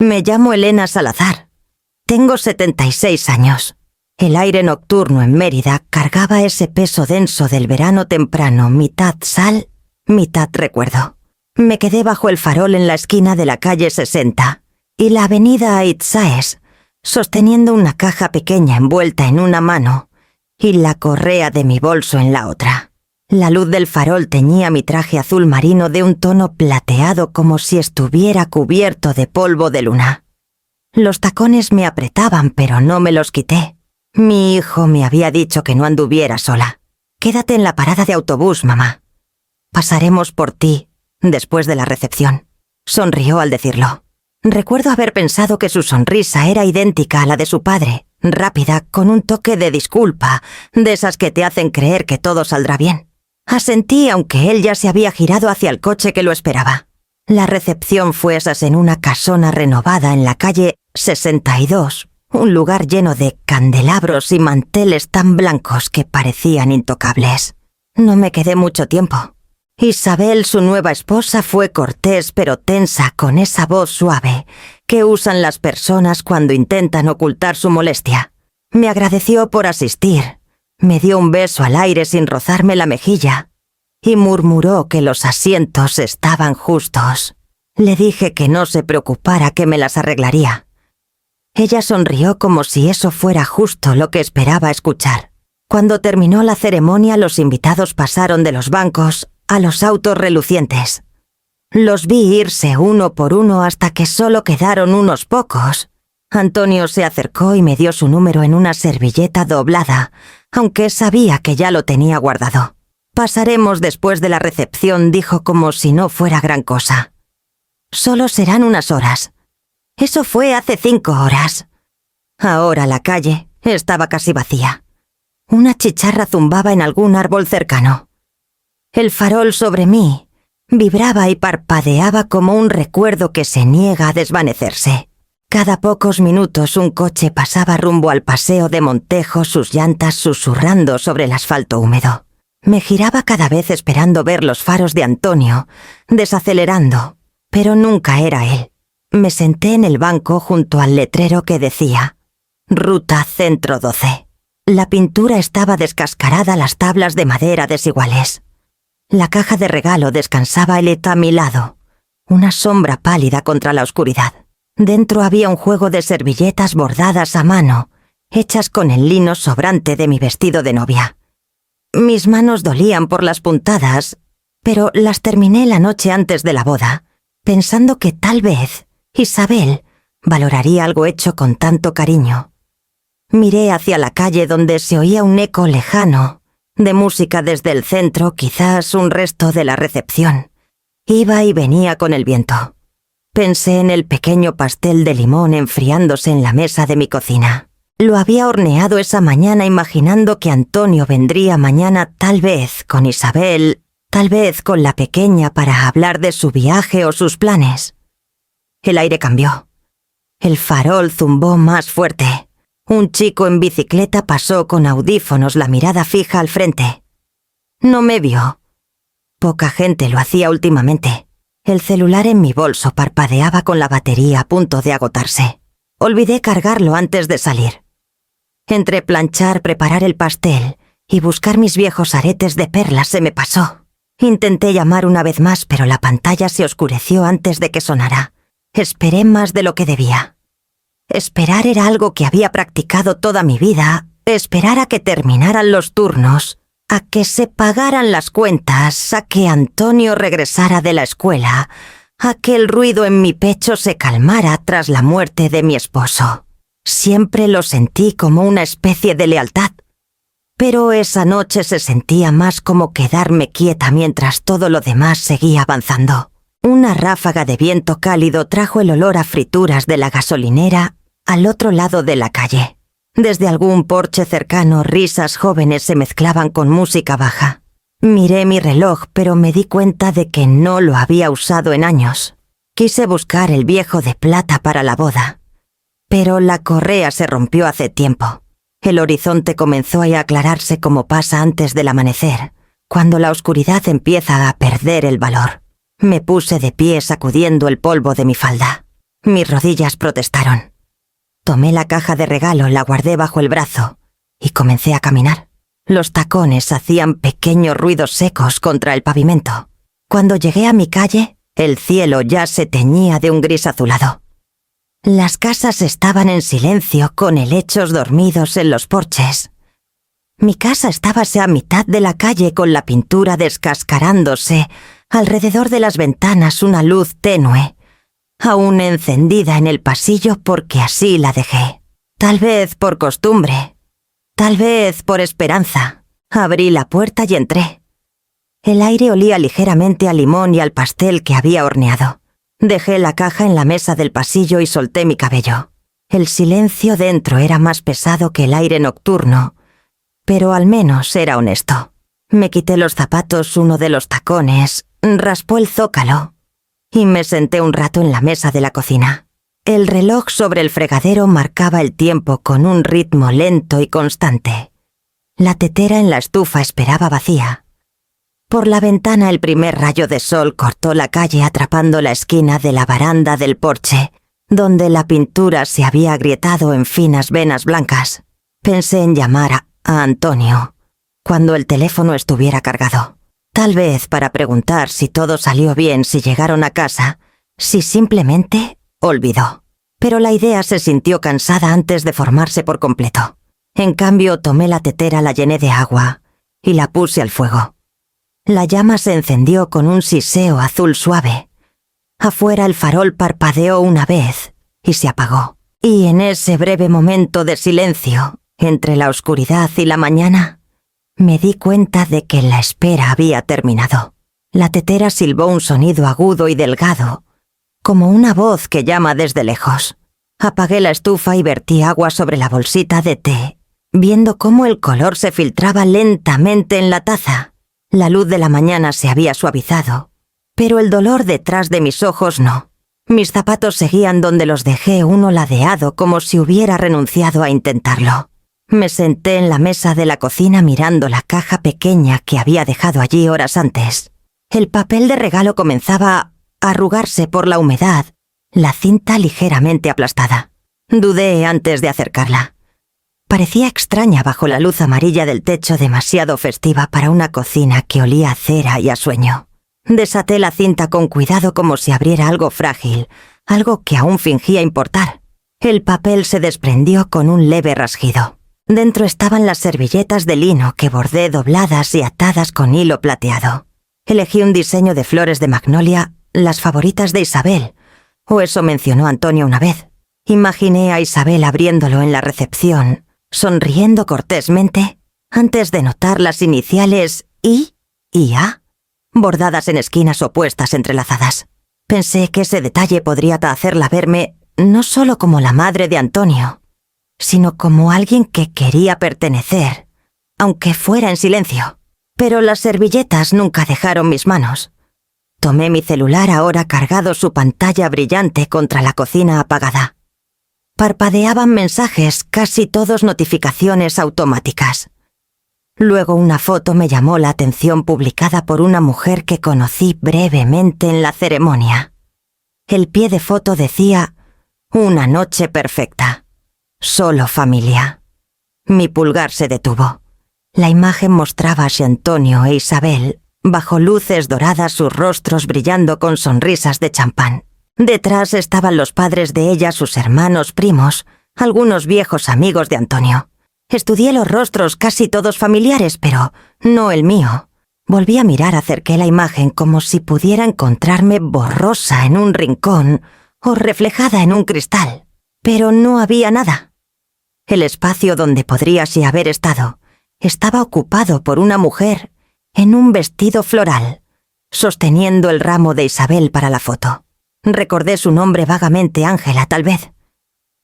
Me llamo Elena Salazar. Tengo 76 años. El aire nocturno en Mérida cargaba ese peso denso del verano temprano, mitad sal, mitad recuerdo. Me quedé bajo el farol en la esquina de la calle 60 y la avenida Aitzaes, sosteniendo una caja pequeña envuelta en una mano y la correa de mi bolso en la otra. La luz del farol teñía mi traje azul marino de un tono plateado como si estuviera cubierto de polvo de luna. Los tacones me apretaban, pero no me los quité. Mi hijo me había dicho que no anduviera sola. Quédate en la parada de autobús, mamá. Pasaremos por ti después de la recepción. Sonrió al decirlo. Recuerdo haber pensado que su sonrisa era idéntica a la de su padre, rápida, con un toque de disculpa, de esas que te hacen creer que todo saldrá bien. Asentí, aunque él ya se había girado hacia el coche que lo esperaba. La recepción fue esas en una casona renovada en la calle 62, un lugar lleno de candelabros y manteles tan blancos que parecían intocables. No me quedé mucho tiempo. Isabel, su nueva esposa, fue cortés pero tensa, con esa voz suave que usan las personas cuando intentan ocultar su molestia. Me agradeció por asistir, me dio un beso al aire sin rozarme la mejilla y murmuró que los asientos estaban justos. Le dije que no se preocupara, que me las arreglaría. Ella sonrió como si eso fuera justo lo que esperaba escuchar. Cuando terminó la ceremonia, los invitados pasaron de los bancos a los autos relucientes. Los vi irse uno por uno hasta que solo quedaron unos pocos. Antonio se acercó y me dio su número en una servilleta doblada, aunque sabía que ya lo tenía guardado. Pasaremos después de la recepción, dijo como si no fuera gran cosa. Solo serán unas horas. Eso fue hace 5 horas. Ahora la calle estaba casi vacía. Una chicharra zumbaba en algún árbol cercano. El farol sobre mí vibraba y parpadeaba como un recuerdo que se niega a desvanecerse. Cada pocos minutos un coche pasaba rumbo al paseo de Montejo, sus llantas susurrando sobre el asfalto húmedo. Me giraba cada vez esperando ver los faros de Antonio, desacelerando, pero nunca era él. Me senté en el banco junto al letrero que decía Ruta Centro 12. La pintura estaba descascarada, las tablas de madera desiguales. La caja de regalo descansaba heleta a mi lado, una sombra pálida contra la oscuridad. Dentro había un juego de servilletas bordadas a mano, hechas con el lino sobrante de mi vestido de novia. Mis manos dolían por las puntadas, pero las terminé la noche antes de la boda, pensando que tal vez Isabel valoraría algo hecho con tanto cariño. Miré hacia la calle donde se oía un eco lejano de música desde el centro, quizás un resto de la recepción. Iba y venía con el viento. Pensé en el pequeño pastel de limón enfriándose en la mesa de mi cocina. Lo había horneado esa mañana imaginando que Antonio vendría mañana, tal vez con Isabel, tal vez con la pequeña, para hablar de su viaje o sus planes. El aire cambió. El farol zumbó más fuerte. Un chico en bicicleta pasó con audífonos, la mirada fija al frente. No me vio. Poca gente lo hacía últimamente. El celular en mi bolso parpadeaba con la batería a punto de agotarse. Olvidé cargarlo antes de salir. Entre planchar, preparar el pastel y buscar mis viejos aretes de perlas se me pasó. Intenté llamar una vez más, pero la pantalla se oscureció antes de que sonara. Esperé más de lo que debía. Esperar era algo que había practicado toda mi vida. Esperar a que terminaran los turnos, a que se pagaran las cuentas, a que Antonio regresara de la escuela, a que el ruido en mi pecho se calmara tras la muerte de mi esposo. Siempre lo sentí como una especie de lealtad. Pero esa noche se sentía más como quedarme quieta mientras todo lo demás seguía avanzando. Una ráfaga de viento cálido trajo el olor a frituras de la gasolinera al otro lado de la calle. Desde algún porche cercano, risas jóvenes se mezclaban con música baja. Miré mi reloj, pero me di cuenta de que no lo había usado en años. Quise buscar el viejo de plata para la boda, pero la correa se rompió hace tiempo. El horizonte comenzó a aclararse como pasa antes del amanecer, cuando la oscuridad empieza a perder el valor. Me puse de pie sacudiendo el polvo de mi falda. Mis rodillas protestaron. Tomé la caja de regalo, la guardé bajo el brazo y comencé a caminar. Los tacones hacían pequeños ruidos secos contra el pavimento. Cuando llegué a mi calle, el cielo ya se teñía de un gris azulado. Las casas estaban en silencio, con helechos dormidos en los porches. Mi casa estábase a mitad de la calle con la pintura descascarándose, alrededor de las ventanas una luz tenue, aún encendida en el pasillo porque así la dejé. Tal vez por costumbre, tal vez por esperanza. Abrí la puerta y entré. El aire olía ligeramente a limón y al pastel que había horneado. Dejé la caja en la mesa del pasillo y solté mi cabello. El silencio dentro era más pesado que el aire nocturno, pero al menos era honesto. Me quité los zapatos, uno de los tacones, raspó el zócalo y me senté un rato en la mesa de la cocina. El reloj sobre el fregadero marcaba el tiempo con un ritmo lento y constante. La tetera en la estufa esperaba vacía. Por la ventana el primer rayo de sol cortó la calle atrapando la esquina de la baranda del porche, donde la pintura se había agrietado en finas venas blancas. Pensé en llamar a Antonio cuando el teléfono estuviera cargado. Tal vez para preguntar si todo salió bien, si llegaron a casa, si simplemente olvidó. Pero la idea se sintió cansada antes de formarse por completo. En cambio, tomé la tetera, la llené de agua y la puse al fuego. La llama se encendió con un siseo azul suave. Afuera el farol parpadeó una vez y se apagó. Y en ese breve momento de silencio, entre la oscuridad y la mañana, me di cuenta de que la espera había terminado. La tetera silbó un sonido agudo y delgado, como una voz que llama desde lejos. Apagué la estufa y vertí agua sobre la bolsita de té, viendo cómo el color se filtraba lentamente en la taza. La luz de la mañana se había suavizado, pero el dolor detrás de mis ojos no. Mis zapatos seguían donde los dejé, uno ladeado como si hubiera renunciado a intentarlo. Me senté en la mesa de la cocina mirando la caja pequeña que había dejado allí horas antes. El papel de regalo comenzaba a arrugarse por la humedad, la cinta ligeramente aplastada. Dudé antes de acercarla. Parecía extraña bajo la luz amarilla del techo, demasiado festiva para una cocina que olía a cera y a sueño. Desaté la cinta con cuidado como si abriera algo frágil, algo que aún fingía importar. El papel se desprendió con un leve rasguido. Dentro estaban las servilletas de lino que bordé dobladas y atadas con hilo plateado. Elegí un diseño de flores de magnolia, las favoritas de Isabel, o eso mencionó Antonio una vez. Imaginé a Isabel abriéndolo en la recepción, sonriendo cortésmente, antes de notar las iniciales I y A, bordadas en esquinas opuestas entrelazadas. Pensé que ese detalle podría hacerla verme no solo como la madre de Antonio, sino como alguien que quería pertenecer, aunque fuera en silencio. Pero las servilletas nunca dejaron mis manos. Tomé mi celular, ahora cargado, su pantalla brillante contra la cocina apagada. Parpadeaban mensajes, casi todos notificaciones automáticas. Luego una foto me llamó la atención, publicada por una mujer que conocí brevemente en la ceremonia. El pie de foto decía: «Una noche perfecta. Solo familia». Mi pulgar se detuvo. La imagen mostraba a Antonio e Isabel, bajo luces doradas, sus rostros brillando con sonrisas de champán. Detrás estaban los padres de ella, sus hermanos, primos, algunos viejos amigos de Antonio. Estudié los rostros, casi todos familiares, pero no el mío. Volví a mirar, acerqué la imagen como si pudiera encontrarme borrosa en un rincón o reflejada en un cristal. Pero no había nada. El espacio donde podría sí haber estado estaba ocupado por una mujer en un vestido floral, sosteniendo el ramo de Isabel para la foto. Recordé su nombre vagamente, Ángela, tal vez.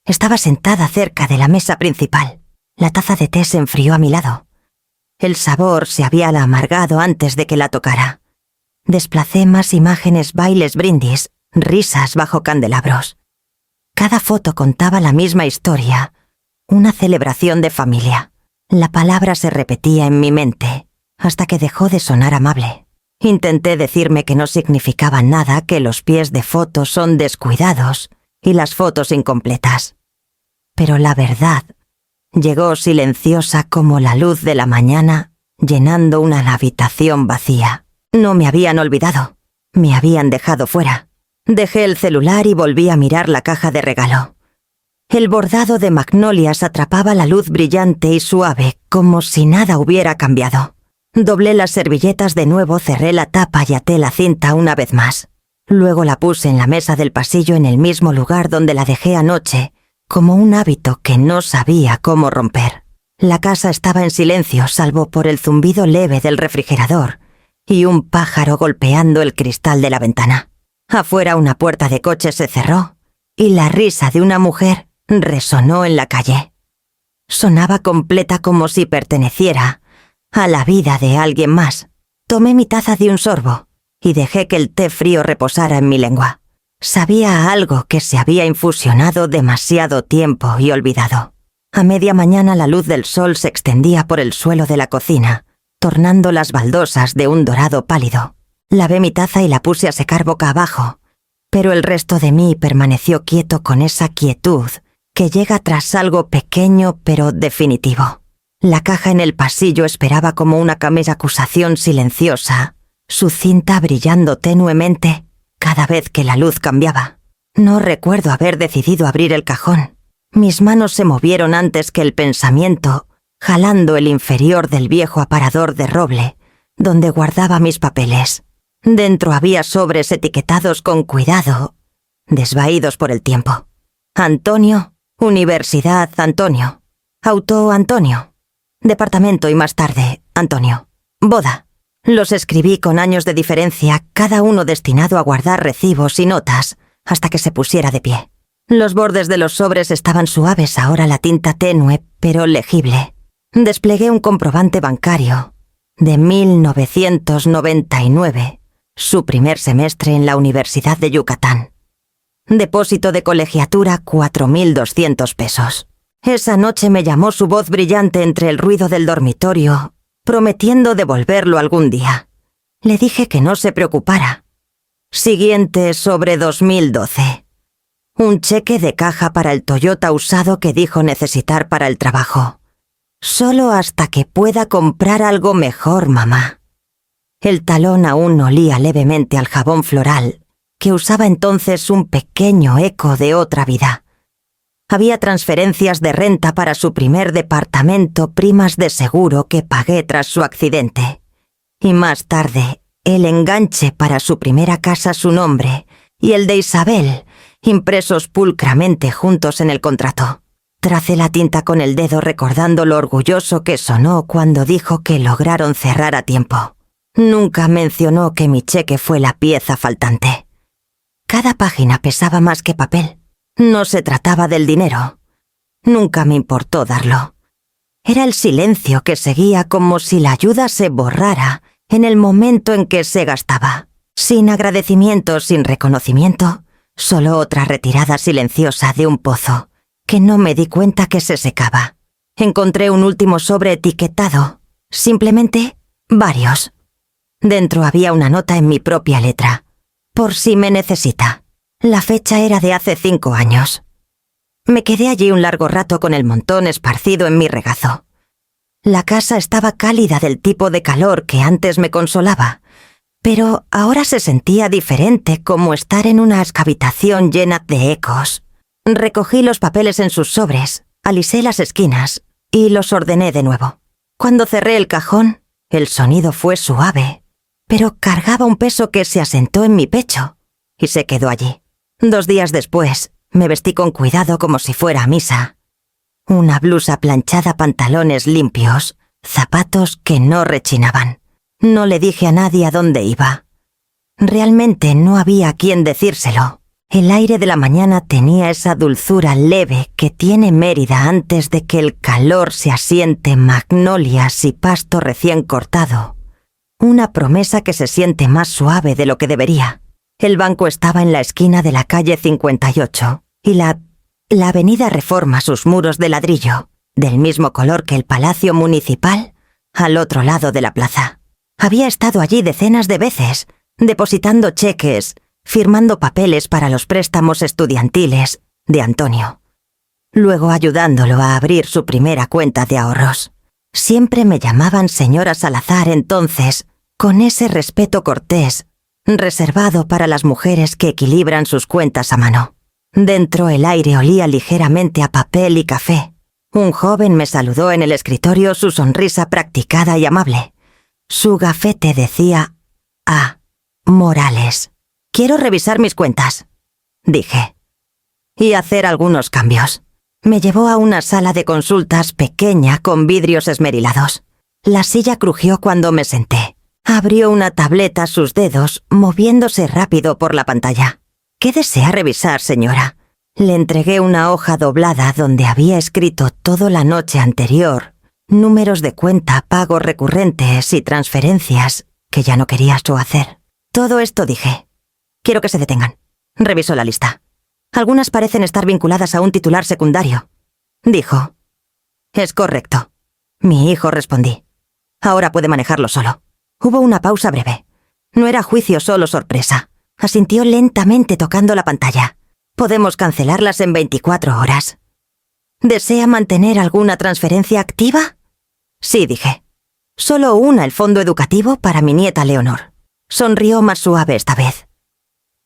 Estaba sentada cerca de la mesa principal. La taza de té se enfrió a mi lado. El sabor se había amargado antes de que la tocara. Desplacé más imágenes, bailes, brindis, risas bajo candelabros. Cada foto contaba la misma historia, una celebración de familia. La palabra se repetía en mi mente, hasta que dejó de sonar amable. Intenté decirme que no significaba nada, que los pies de foto son descuidados y las fotos incompletas. Pero la verdad llegó silenciosa como la luz de la mañana, llenando una habitación vacía. No me habían olvidado, me habían dejado fuera. Dejé el celular y volví a mirar la caja de regalo. El bordado de magnolias atrapaba la luz brillante y suave, como si nada hubiera cambiado. Doblé las servilletas de nuevo, cerré la tapa y até la cinta una vez más. Luego la puse en la mesa del pasillo en el mismo lugar donde la dejé anoche, como un hábito que no sabía cómo romper. La casa estaba en silencio, salvo por el zumbido leve del refrigerador y un pájaro golpeando el cristal de la ventana. Afuera una puerta de coche se cerró y la risa de una mujer resonó en la calle. Sonaba completa, como si perteneciera a la vida de alguien más. Tomé mi taza de un sorbo y dejé que el té frío reposara en mi lengua. Sabía a algo que se había infusionado demasiado tiempo y olvidado. A media mañana la luz del sol se extendía por el suelo de la cocina, tornando las baldosas de un dorado pálido. Lavé mi taza y la puse a secar boca abajo, pero el resto de mí permaneció quieto, con esa quietud que llega tras algo pequeño pero definitivo. La caja en el pasillo esperaba como una camisa acusación silenciosa, su cinta brillando tenuemente cada vez que la luz cambiaba. No recuerdo haber decidido abrir el cajón. Mis manos se movieron antes que el pensamiento, jalando el inferior del viejo aparador de roble, donde guardaba mis papeles. Dentro había sobres etiquetados con cuidado, desvaídos por el tiempo. Antonio, Universidad Antonio, Auto Antonio, Departamento y más tarde Antonio, Boda. Los escribí con años de diferencia, cada uno destinado a guardar recibos y notas hasta que se pusiera de pie. Los bordes de los sobres estaban suaves, ahora la tinta tenue pero legible. Desplegué un comprobante bancario de 1999, su primer semestre en la Universidad de Yucatán. Depósito de colegiatura, 4.200 pesos. Esa noche me llamó su voz brillante entre el ruido del dormitorio, prometiendo devolverlo algún día. Le dije que no se preocupara. Siguiente sobre 2012. Un cheque de caja para el Toyota usado que dijo necesitar para el trabajo. Solo hasta que pueda comprar algo mejor, mamá. El talón aún olía levemente al jabón floral, que usaba entonces, un pequeño eco de otra vida. Había transferencias de renta para su primer departamento, primas de seguro que pagué tras su accidente. Y más tarde, el enganche para su primera casa a su nombre y el de Isabel, impresos pulcramente juntos en el contrato. Tracé la tinta con el dedo, recordando lo orgulloso que sonó cuando dijo que lograron cerrar a tiempo. Nunca mencionó que mi cheque fue la pieza faltante. Cada página pesaba más que papel. No se trataba del dinero. Nunca me importó darlo. Era el silencio que seguía, como si la ayuda se borrara en el momento en que se gastaba. Sin agradecimiento, sin reconocimiento, solo otra retirada silenciosa de un pozo, que no me di cuenta que se secaba. Encontré un último sobre etiquetado, simplemente varios. Dentro había una nota en mi propia letra, por si me necesita. La fecha era de hace 5 años. Me quedé allí un largo rato con el montón esparcido en mi regazo. La casa estaba cálida, del tipo de calor que antes me consolaba, pero ahora se sentía diferente, como estar en una habitación llena de ecos. Recogí los papeles en sus sobres, alisé las esquinas y los ordené de nuevo. Cuando cerré el cajón, el sonido fue suave, pero cargaba un peso que se asentó en mi pecho y se quedó allí. 2 días después, me vestí con cuidado, como si fuera a misa. Una blusa planchada, pantalones limpios, zapatos que no rechinaban. No le dije a nadie a dónde iba. Realmente no había a quien decírselo. El aire de la mañana tenía esa dulzura leve que tiene Mérida antes de que el calor se asiente, magnolias y pasto recién cortado. Una promesa que se siente más suave de lo que debería. El banco estaba en la esquina de la calle 58 y la avenida Reforma sus muros de ladrillo, del mismo color que el Palacio Municipal, al otro lado de la plaza. Había estado allí decenas de veces, depositando cheques, firmando papeles para los préstamos estudiantiles de Antonio, luego ayudándolo a abrir su primera cuenta de ahorros. Siempre me llamaban señora Salazar entonces, con ese respeto cortés, reservado para las mujeres que equilibran sus cuentas a mano. Dentro el aire olía ligeramente a papel y café. Un joven me saludó en el escritorio, su sonrisa practicada y amable. Su gafete decía A. Morales. «Quiero revisar mis cuentas», dije, «y hacer algunos cambios». Me llevó a una sala de consultas pequeña con vidrios esmerilados. La silla crujió cuando me senté. Abrió una tableta a sus dedos, moviéndose rápido por la pantalla. «¿Qué desea revisar, señora?». Le entregué una hoja doblada donde había escrito toda la noche anterior, números de cuenta, pagos recurrentes y transferencias que ya no quería yo hacer. Todo esto dije. «Quiero que se detengan». Revisó la lista. «Algunas parecen estar vinculadas a un titular secundario», dijo. «Es correcto». «Mi hijo», respondí. «Ahora puede manejarlo solo». Hubo una pausa breve. No era juicio, solo sorpresa. Asintió lentamente tocando la pantalla. «Podemos cancelarlas en 24 horas». «¿Desea mantener alguna transferencia activa?». «Sí», dije. «Solo una, el fondo educativo para mi nieta Leonor». Sonrió más suave esta vez.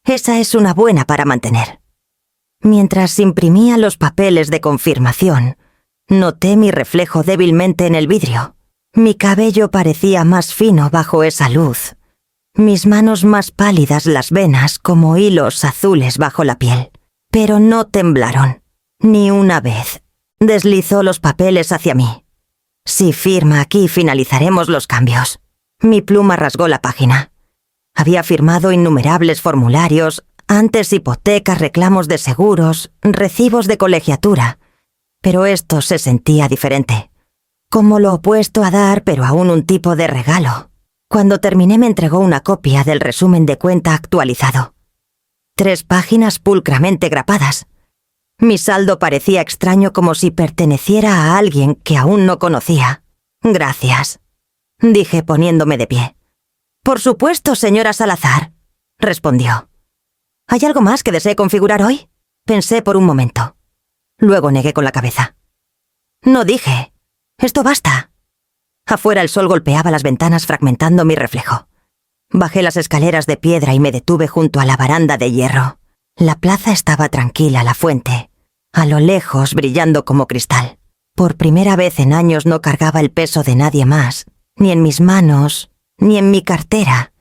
«Esa es una buena para mantener». Mientras imprimía los papeles de confirmación, noté mi reflejo débilmente en el vidrio. Mi cabello parecía más fino bajo esa luz. Mis manos más pálidas, las venas como hilos azules bajo la piel. Pero no temblaron. Ni una vez. Deslizó los papeles hacia mí. «Si firma aquí, finalizaremos los cambios». Mi pluma rasgó la página. Había firmado innumerables formularios, antes hipotecas, reclamos de seguros, recibos de colegiatura. Pero esto se sentía diferente. Como lo opuesto a dar, pero aún un tipo de regalo. Cuando terminé me entregó una copia del resumen de cuenta actualizado. 3 páginas pulcramente grapadas. Mi saldo parecía extraño, como si perteneciera a alguien que aún no conocía. «Gracias», dije poniéndome de pie. «Por supuesto, señora Salazar», respondió. «¿Hay algo más que desee configurar hoy?». Pensé por un momento. Luego negué con la cabeza. «No dije. Esto basta». Afuera el sol golpeaba las ventanas fragmentando mi reflejo. Bajé las escaleras de piedra y me detuve junto a la baranda de hierro. La plaza estaba tranquila, la fuente, a lo lejos brillando como cristal. Por primera vez en años no cargaba el peso de nadie más, ni en mis manos, ni en mi cartera,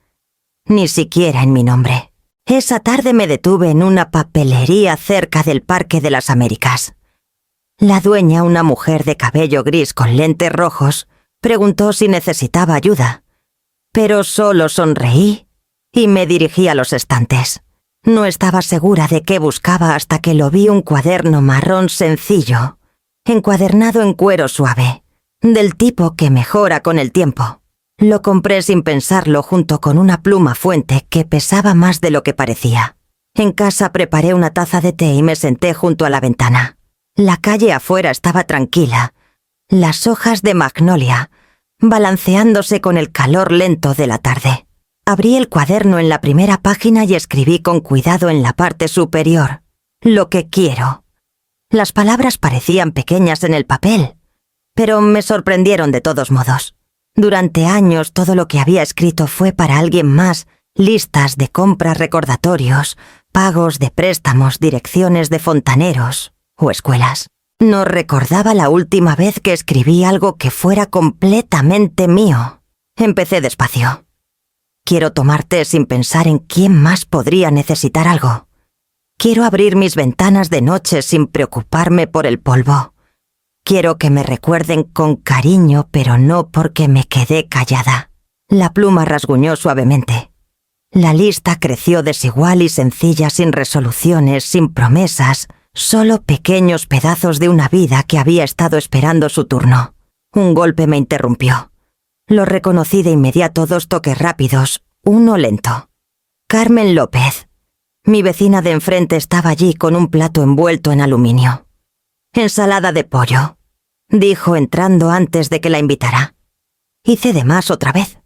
ni siquiera en mi nombre. Esa tarde me detuve en una papelería cerca del Parque de las Américas. La dueña, una mujer de cabello gris con lentes rojos, preguntó si necesitaba ayuda, pero solo sonreí y me dirigí a los estantes. No estaba segura de qué buscaba hasta que lo vi, un cuaderno marrón sencillo, encuadernado en cuero suave, del tipo que mejora con el tiempo. Lo compré sin pensarlo junto con una pluma fuente que pesaba más de lo que parecía. En casa preparé una taza de té y me senté junto a la ventana. La calle afuera estaba tranquila, las hojas de magnolia balanceándose con el calor lento de la tarde. Abrí el cuaderno en la primera página y escribí con cuidado en la parte superior: «Lo que quiero». Las palabras parecían pequeñas en el papel, pero me sorprendieron de todos modos. Durante años todo lo que había escrito fue para alguien más: listas de compras, recordatorios, pagos de préstamos, direcciones de fontaneros o escuelas. No recordaba la última vez que escribí algo que fuera completamente mío. Empecé despacio. «Quiero tomar té sin pensar en quién más podría necesitar algo. Quiero abrir mis ventanas de noche sin preocuparme por el polvo. Quiero que me recuerden con cariño, pero no porque me quedé callada». La pluma rasguñó suavemente. La lista creció desigual y sencilla, sin resoluciones, sin promesas, solo pequeños pedazos de una vida que había estado esperando su turno. Un golpe me interrumpió. Lo reconocí de inmediato, 2 toques rápidos, uno lento. Carmen López. Mi vecina de enfrente estaba allí con un plato envuelto en aluminio. «Ensalada de pollo», dijo entrando antes de que la invitara. Hice de más otra vez.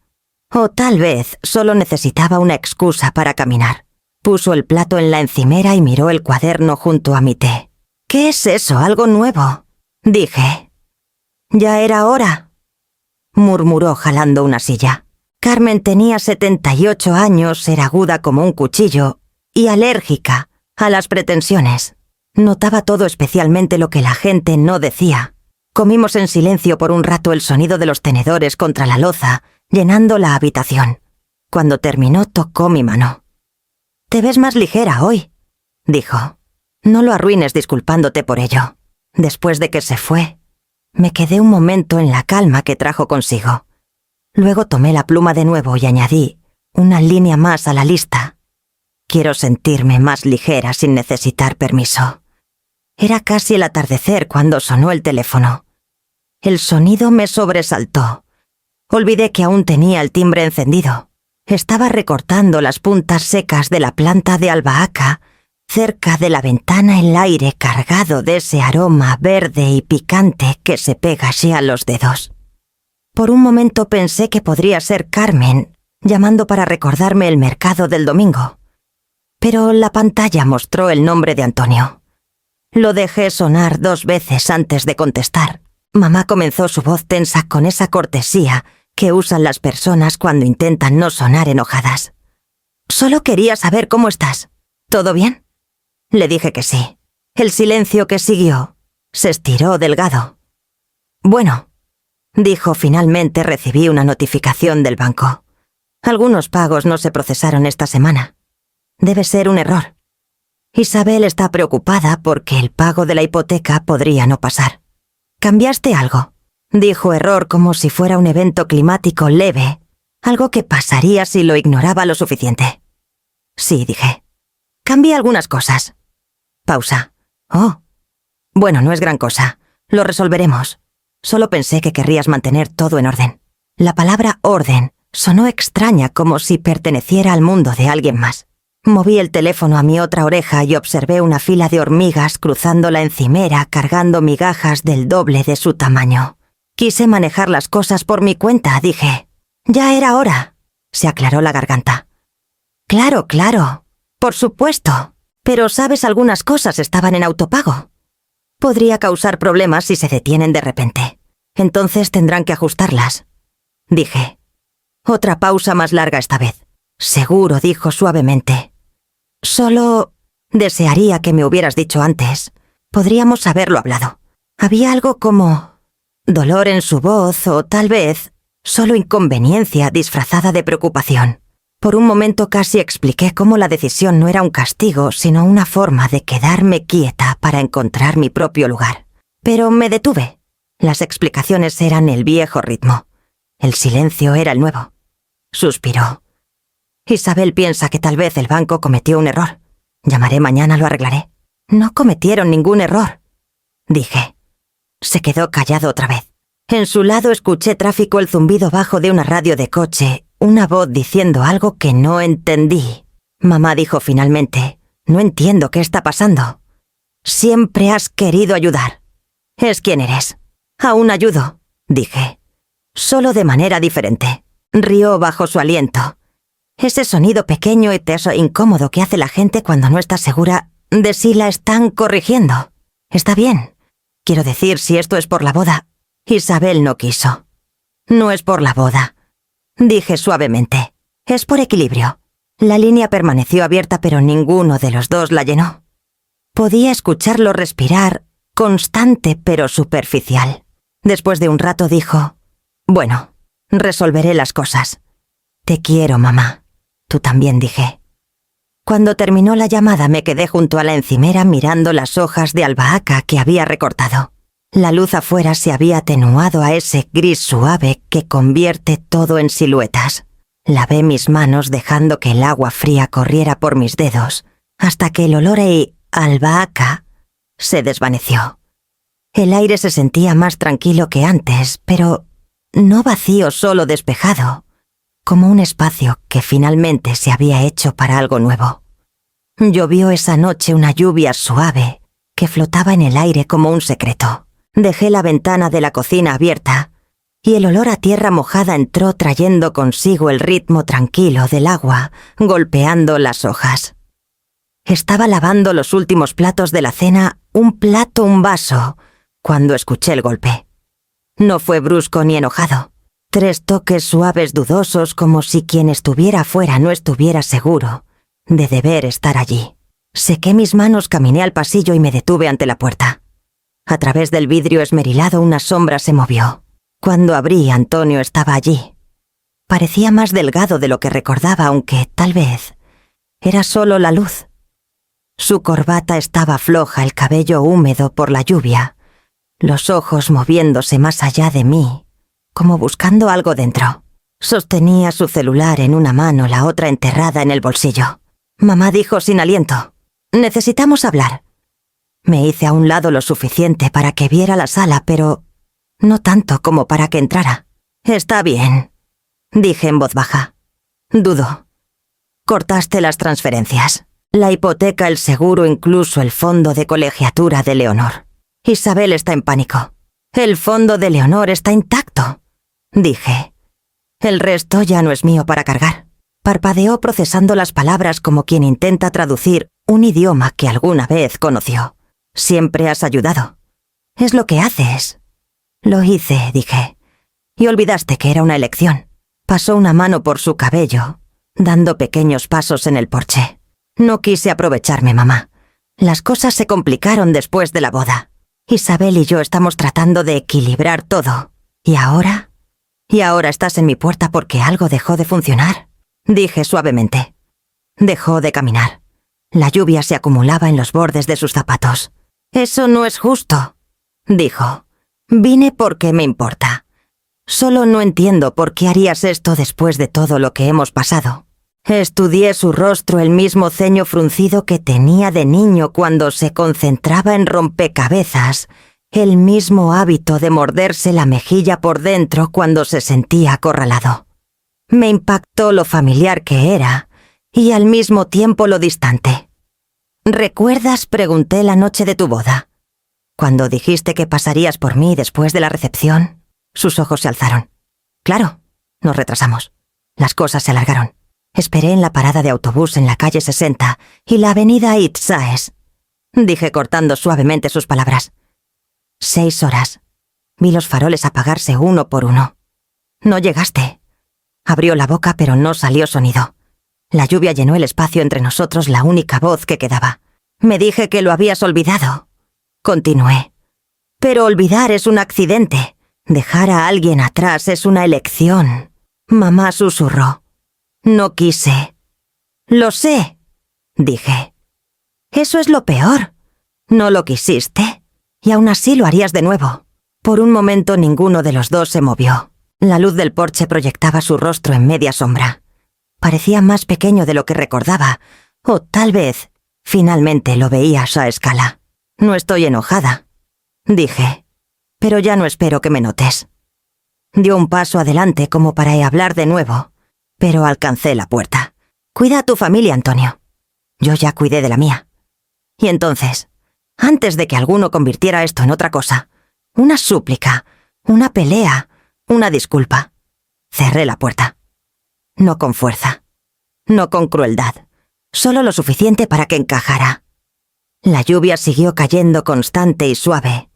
O tal vez solo necesitaba una excusa para caminar. Puso el plato en la encimera y miró el cuaderno junto a mi té. «¿Qué es eso? ¿Algo nuevo?», dije. «Ya era hora», murmuró jalando una silla. Carmen tenía 78 años, era aguda como un cuchillo y alérgica a las pretensiones. Notaba todo, especialmente lo que la gente no decía. Comimos en silencio por un rato, el sonido de los tenedores contra la loza, llenando la habitación. Cuando terminó, tocó mi mano. «Te ves más ligera hoy», dijo. «No lo arruines disculpándote por ello». Después de que se fue, me quedé un momento en la calma que trajo consigo. Luego tomé la pluma de nuevo y añadí una línea más a la lista. «Quiero sentirme más ligera sin necesitar permiso». Era casi el atardecer cuando sonó el teléfono. El sonido me sobresaltó. Olvidé que aún tenía el timbre encendido. Estaba recortando las puntas secas de la planta de albahaca. Cerca de la ventana, el aire cargado de ese aroma verde y picante que se pega así a los dedos. Por un momento pensé que podría ser Carmen, llamando para recordarme el mercado del domingo. Pero la pantalla mostró el nombre de Antonio. Lo dejé sonar 2 veces antes de contestar. Mamá comenzó su voz tensa con esa cortesía que usan las personas cuando intentan no sonar enojadas. «Solo quería saber cómo estás. ¿Todo bien?». Le dije que sí. El silencio que siguió se estiró delgado. «Bueno», dijo finalmente. «Recibí una notificación del banco. Algunos pagos no se procesaron esta semana. Debe ser un error. Isabel está preocupada porque el pago de la hipoteca podría no pasar». «¿Cambiaste algo?», dijo error como si fuera un evento climático leve, algo que pasaría si lo ignoraba lo suficiente. «Sí», dije. «Cambié algunas cosas». Pausa. «Oh. Bueno, no es gran cosa. Lo resolveremos. Solo pensé que querrías mantener todo en orden». La palabra orden sonó extraña, como si perteneciera al mundo de alguien más. Moví el teléfono a mi otra oreja y observé una fila de hormigas cruzando la encimera, cargando migajas del doble de su tamaño. Quise manejar las cosas por mi cuenta, dije. «Ya era hora». Se aclaró la garganta. «Claro, claro. Por supuesto. Pero sabes, algunas cosas estaban en autopago. Podría causar problemas si se detienen de repente. Entonces tendrán que ajustarlas», dije. Otra pausa más larga esta vez. «Seguro», dijo suavemente. «Solo desearía que me hubieras dicho antes. Podríamos haberlo hablado». Había algo como dolor en su voz, o tal vez solo inconveniencia disfrazada de preocupación. Por un momento casi expliqué cómo la decisión no era un castigo, sino una forma de quedarme quieta para encontrar mi propio lugar. Pero me detuve. Las explicaciones eran el viejo ritmo. El silencio era el nuevo. Suspiró. «Isabel piensa que tal vez el banco cometió un error. Llamaré mañana, lo arreglaré». «No cometieron ningún error», dije. Se quedó callado otra vez. En su lado escuché tráfico, el zumbido bajo de una radio de coche, una voz diciendo algo que no entendí. Mamá dijo finalmente: «No entiendo qué está pasando». «Siempre has querido ayudar. Es quien eres». «Aún ayudo», dije. «Solo de manera diferente». Rió bajo su aliento. Ese sonido pequeño y teso e incómodo que hace la gente cuando no está segura de si la están corrigiendo. «Está bien. Quiero decir, si esto es por la boda». Isabel no quiso. «No es por la boda», dije suavemente. «Es por equilibrio». La línea permaneció abierta, pero ninguno de los dos la llenó. Podía escucharlo respirar, constante pero superficial. Después de un rato dijo: «Bueno, resolveré las cosas». «Te quiero, mamá». «Tú también», dije. Cuando terminó la llamada me quedé junto a la encimera mirando las hojas de albahaca que había recortado. La luz afuera se había atenuado a ese gris suave que convierte todo en siluetas. Lavé mis manos dejando que el agua fría corriera por mis dedos, hasta que el olor a albahaca se desvaneció. El aire se sentía más tranquilo que antes, pero no vacío, solo despejado, como un espacio que finalmente se había hecho para algo nuevo. Llovió esa noche, una lluvia suave que flotaba en el aire como un secreto. Dejé la ventana de la cocina abierta y el olor a tierra mojada entró trayendo consigo el ritmo tranquilo del agua golpeando las hojas. Estaba lavando los últimos platos de la cena, un plato, un vaso, cuando escuché el golpe. No fue brusco ni enojado. 3 toques suaves dudosos como si quien estuviera afuera no estuviera seguro de deber estar allí. Sequé mis manos, caminé al pasillo y me detuve ante la puerta. A través del vidrio esmerilado una sombra se movió. Cuando abrí, Antonio estaba allí. Parecía más delgado de lo que recordaba, aunque, tal vez, era solo la luz. Su corbata estaba floja, el cabello húmedo por la lluvia, los ojos moviéndose más allá de mí, como buscando algo dentro. Sostenía su celular en una mano, la otra enterrada en el bolsillo. Mamá dijo sin aliento: «Necesitamos hablar». Me hice a un lado lo suficiente para que viera la sala, pero no tanto como para que entrara. «Está bien», dije en voz baja. «Dudo. Cortaste las transferencias, la hipoteca, el seguro, incluso el fondo de colegiatura de Leonor. Isabel está en pánico. El fondo de Leonor está intacto», dije. «El resto ya no es mío para cargar». Parpadeó procesando las palabras como quien intenta traducir un idioma que alguna vez conoció. «Siempre has ayudado. Es lo que haces». «Lo hice», dije. «Y olvidaste que era una elección». Pasó una mano por su cabello, dando pequeños pasos en el porche. «No quise aprovecharme, mamá. Las cosas se complicaron después de la boda. Isabel y yo estamos tratando de equilibrar todo. ¿Y ahora? ¿Y ahora estás en mi puerta porque algo dejó de funcionar?», dije suavemente. Dejó de caminar. La lluvia se acumulaba en los bordes de sus zapatos. «Eso no es justo», dijo. «Vine porque me importa. Solo no entiendo por qué harías esto después de todo lo que hemos pasado». Estudié su rostro, el mismo ceño fruncido que tenía de niño cuando se concentraba en rompecabezas, el mismo hábito de morderse la mejilla por dentro cuando se sentía acorralado. Me impactó lo familiar que era y al mismo tiempo lo distante. «¿Recuerdas?», pregunté, «la noche de tu boda? Cuando dijiste que pasarías por mí después de la recepción». Sus ojos se alzaron. «Claro, nos retrasamos. Las cosas se alargaron. Esperé en la parada de autobús en la calle 60 y la avenida Itzáes», dije cortando suavemente sus palabras. 6 horas. Vi los faroles apagarse uno por uno. «No llegaste». Abrió la boca pero no salió sonido. La lluvia llenó el espacio entre nosotros, la única voz que quedaba. «Me dije que lo habías olvidado», continué. «Pero olvidar es un accidente. Dejar a alguien atrás es una elección». Mamá susurró. «No quise». «Lo sé», dije. «Eso es lo peor. No lo quisiste, y aún así lo harías de nuevo». Por un momento ninguno de los dos se movió. La luz del porche proyectaba su rostro en media sombra. Parecía más pequeño de lo que recordaba, o tal vez, finalmente lo veías a escala. «No estoy enojada», dije, «pero ya no espero que me notes». Dio un paso adelante como para hablar de nuevo, pero alcancé la puerta. «Cuida a tu familia, Antonio. Yo ya cuidé de la mía». Y entonces, antes de que alguno convirtiera esto en otra cosa, una súplica, una pelea, una disculpa, cerré la puerta. No con fuerza, no con crueldad, solo lo suficiente para que encajara. La lluvia siguió cayendo constante y suave.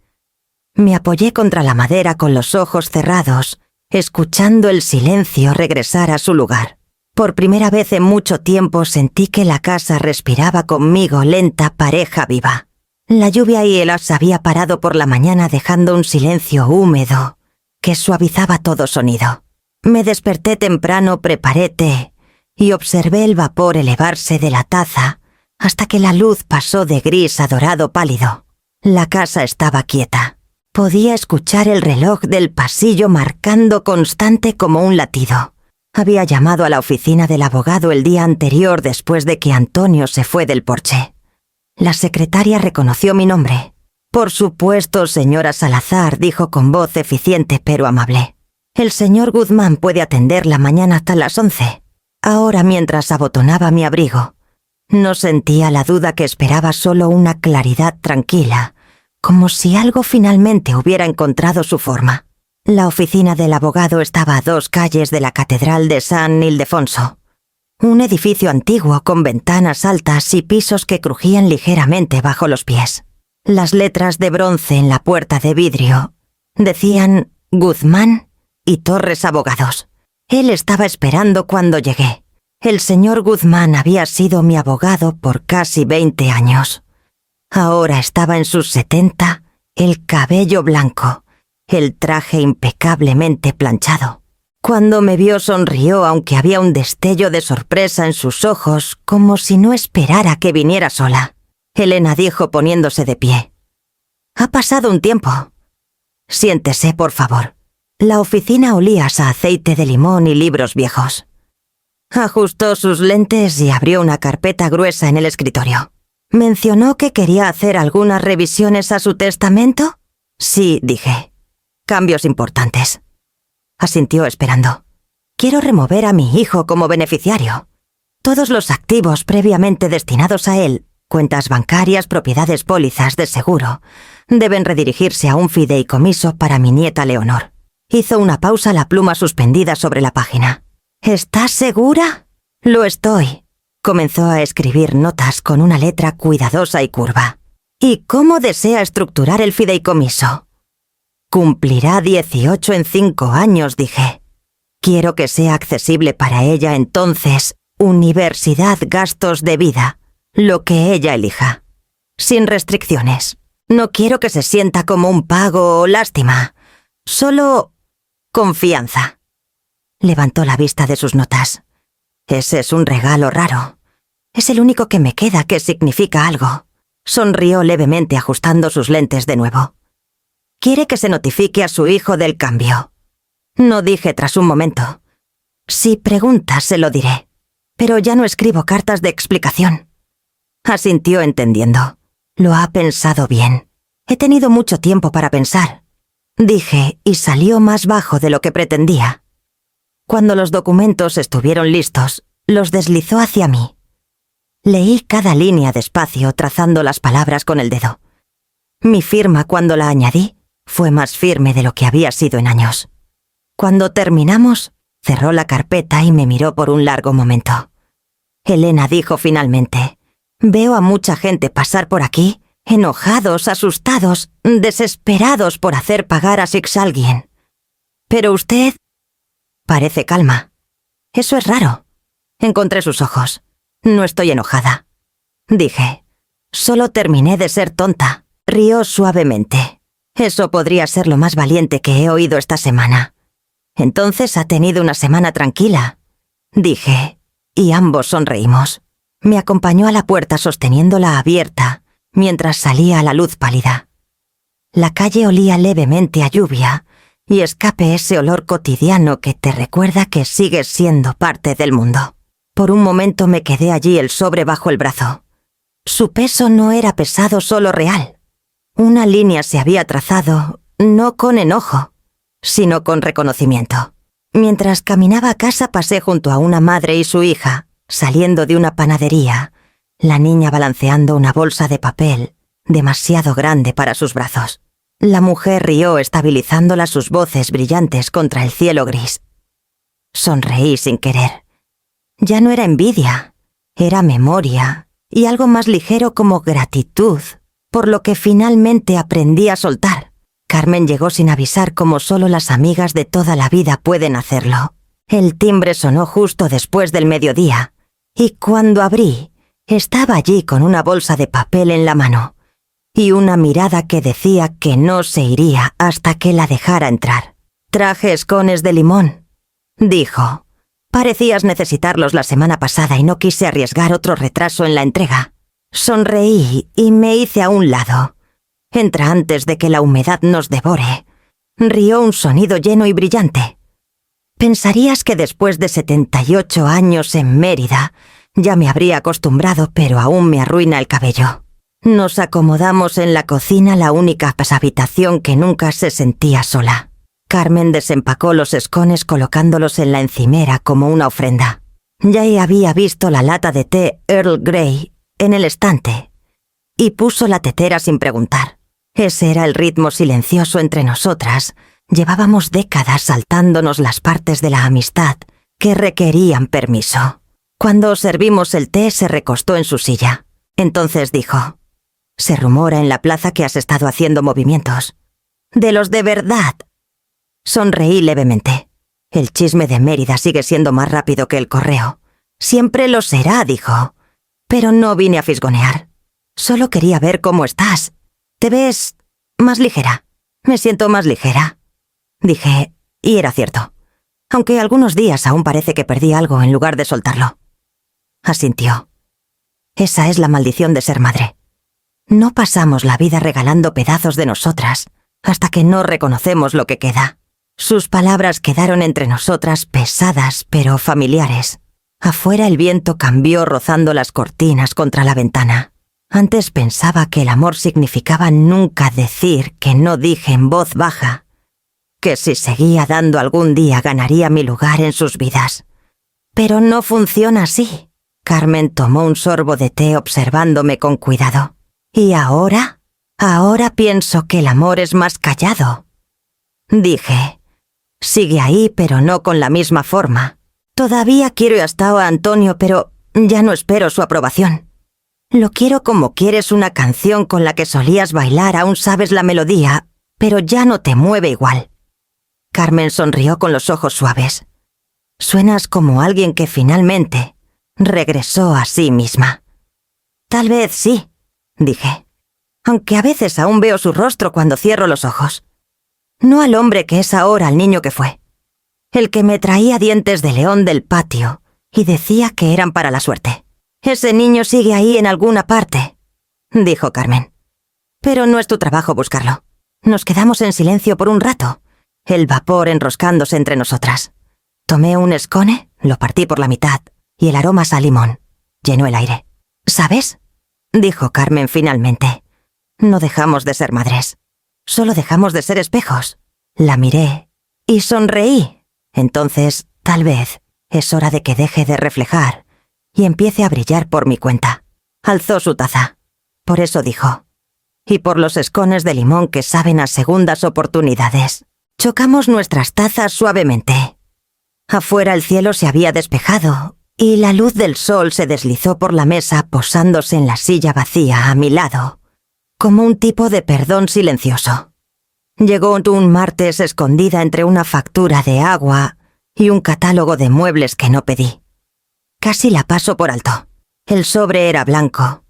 Me apoyé contra la madera con los ojos cerrados, escuchando el silencio regresar a su lugar. Por primera vez en mucho tiempo sentí que la casa respiraba conmigo, lenta pareja viva. La lluvia y el as había parado por la mañana dejando un silencio húmedo que suavizaba todo sonido. Me desperté temprano, preparé té y observé el vapor elevarse de la taza hasta que la luz pasó de gris a dorado pálido. La casa estaba quieta. Podía escuchar el reloj del pasillo marcando constante como un latido. Había llamado a la oficina del abogado el día anterior después de que Antonio se fue del porche. La secretaria reconoció mi nombre. «Por supuesto, señora Salazar», dijo con voz eficiente pero amable. «El señor Guzmán puede atenderla mañana hasta las 11. Ahora, mientras abotonaba mi abrigo, no sentía la duda que esperaba, solo una claridad tranquila, como si algo finalmente hubiera encontrado su forma. La oficina del abogado estaba a 2 calles de la Catedral de San Ildefonso. Un edificio antiguo con ventanas altas y pisos que crujían ligeramente bajo los pies. Las letras de bronce en la puerta de vidrio decían Guzmán y Torres Abogados. Él estaba esperando cuando llegué. El señor Guzmán había sido mi abogado por casi 20 años. Ahora estaba en sus 70, el cabello blanco, el traje impecablemente planchado. Cuando me vio sonrió, aunque había un destello de sorpresa en sus ojos, como si no esperara que viniera sola. Elena dijo poniéndose de pie. «Ha pasado un tiempo. Siéntese, por favor». La oficina olía a aceite de limón y libros viejos. Ajustó sus lentes y abrió una carpeta gruesa en el escritorio. ¿Mencionó que quería hacer algunas revisiones a su testamento? Sí, dije. Cambios importantes. Asintió esperando. Quiero remover a mi hijo como beneficiario. Todos los activos previamente destinados a él, cuentas bancarias, propiedades, pólizas de seguro, deben redirigirse a un fideicomiso para mi nieta Leonor. Hizo una pausa, la pluma suspendida sobre la página. ¿Estás segura? Lo estoy. Comenzó a escribir notas con una letra cuidadosa y curva. ¿Y cómo desea estructurar el fideicomiso? Cumplirá 18 en 5 años, dije. Quiero que sea accesible para ella entonces, universidad, gastos de vida, lo que ella elija. Sin restricciones. No quiero que se sienta como un pago o lástima. Solo confianza. Levantó la vista de sus notas. Ese es un regalo raro. Es el único que me queda que significa algo. Sonrió levemente ajustando sus lentes de nuevo. Quiere que se notifique a su hijo del cambio. No dije tras un momento. Si pregunta, se lo diré. Pero ya no escribo cartas de explicación. Asintió entendiendo. Lo ha pensado bien. He tenido mucho tiempo para pensar. Dije, y salió más bajo de lo que pretendía. Cuando los documentos estuvieron listos, los deslizó hacia mí. Leí cada línea despacio, trazando las palabras con el dedo. Mi firma, cuando la añadí, fue más firme de lo que había sido en años. Cuando terminamos, cerró la carpeta y me miró por un largo momento. Elena dijo finalmente, «Veo a mucha gente pasar por aquí, enojados, asustados, desesperados por hacer pagar a Six-Alguien. Pero usted parece calma. Eso es raro». Encontré sus ojos. «No estoy enojada», dije. «Solo terminé de ser tonta». Rió suavemente. «Eso podría ser lo más valiente que he oído esta semana». «Entonces ha tenido una semana tranquila», dije, y ambos sonreímos. Me acompañó a la puerta sosteniéndola abierta, mientras salía a la luz pálida. La calle olía levemente a lluvia, y escape ese olor cotidiano que te recuerda que sigues siendo parte del mundo. Por un momento me quedé allí, el sobre bajo el brazo. Su peso no era pesado, solo real. Una línea se había trazado, no con enojo, sino con reconocimiento. Mientras caminaba a casa pasé junto a una madre y su hija, saliendo de una panadería, la niña balanceando una bolsa de papel, demasiado grande para sus brazos. La mujer rió, estabilizándola, sus voces brillantes contra el cielo gris. Sonreí sin querer. Ya no era envidia, era memoria, y algo más ligero como gratitud, por lo que finalmente aprendí a soltar. Carmen llegó sin avisar, como solo las amigas de toda la vida pueden hacerlo. El timbre sonó justo después del mediodía, y cuando abrí, estaba allí con una bolsa de papel en la mano, y una mirada que decía que no se iría hasta que la dejara entrar. «Traje escones de limón», dijo. «Parecías necesitarlos la semana pasada y no quise arriesgar otro retraso en la entrega». Sonreí y me hice a un lado. «Entra antes de que la humedad nos devore». Rió un sonido lleno y brillante. «Pensarías que después de 78 años en Mérida ya me habría acostumbrado, pero aún me arruina el cabello». Nos acomodamos en la cocina, la única habitación que nunca se sentía sola. Carmen desempacó los escones colocándolos en la encimera como una ofrenda. Ya había visto la lata de té Earl Grey en el estante y puso la tetera sin preguntar. Ese era el ritmo silencioso entre nosotras. Llevábamos décadas saltándonos las partes de la amistad que requerían permiso. Cuando servimos el té, se recostó en su silla. Entonces dijo: «Se rumora en la plaza que has estado haciendo movimientos. De los de verdad». Sonreí levemente. «El chisme de Mérida sigue siendo más rápido que el correo. Siempre lo será», dijo. «Pero no vine a fisgonear. Solo quería ver cómo estás. Te ves más ligera». «Me siento más ligera», dije, y era cierto. Aunque algunos días aún parece que perdí algo en lugar de soltarlo. Asintió. Esa es la maldición de ser madre. No pasamos la vida regalando pedazos de nosotras hasta que no reconocemos lo que queda. Sus palabras quedaron entre nosotras pesadas pero familiares. Afuera el viento cambió rozando las cortinas contra la ventana. Antes pensaba que el amor significaba nunca decir que no dije en voz baja, que si seguía dando algún día ganaría mi lugar en sus vidas. Pero no funciona así. Carmen tomó un sorbo de té observándome con cuidado. ¿Y ahora? Ahora pienso que el amor es más callado. Dije, sigue ahí pero no con la misma forma. Todavía quiero a Antonio, pero ya no espero su aprobación. Lo quiero como quieres una canción con la que solías bailar, aún sabes la melodía, pero ya no te mueve igual. Carmen sonrió con los ojos suaves. Suenas como alguien que finalmente regresó a sí misma. Tal vez sí, dije, aunque a veces aún veo su rostro cuando cierro los ojos. No al hombre que es ahora, al niño que fue. El que me traía dientes de león del patio y decía que eran para la suerte. Ese niño sigue ahí en alguna parte, dijo Carmen. Pero no es tu trabajo buscarlo. Nos quedamos en silencio por un rato, el vapor enroscándose entre nosotras. Tomé un scone, lo partí por la mitad, y el aroma a limón llenó el aire. ¿Sabes?, dijo Carmen finalmente. No dejamos de ser madres. Solo dejamos de ser espejos. La miré y sonreí. Entonces, tal vez, es hora de que deje de reflejar y empiece a brillar por mi cuenta. Alzó su taza. Por eso dijo. Y por los escones de limón que saben a segundas oportunidades. Chocamos nuestras tazas suavemente. Afuera el cielo se había despejado y la luz del sol se deslizó por la mesa posándose en la silla vacía a mi lado, como un tipo de perdón silencioso. Llegó un martes escondida entre una factura de agua y un catálogo de muebles que no pedí. Casi la paso por alto. El sobre era blanco.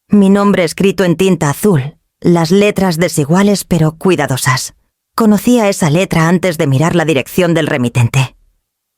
Mi nombre escrito en tinta azul, las letras desiguales pero cuidadosas. Conocía esa letra antes de mirar la dirección del remitente.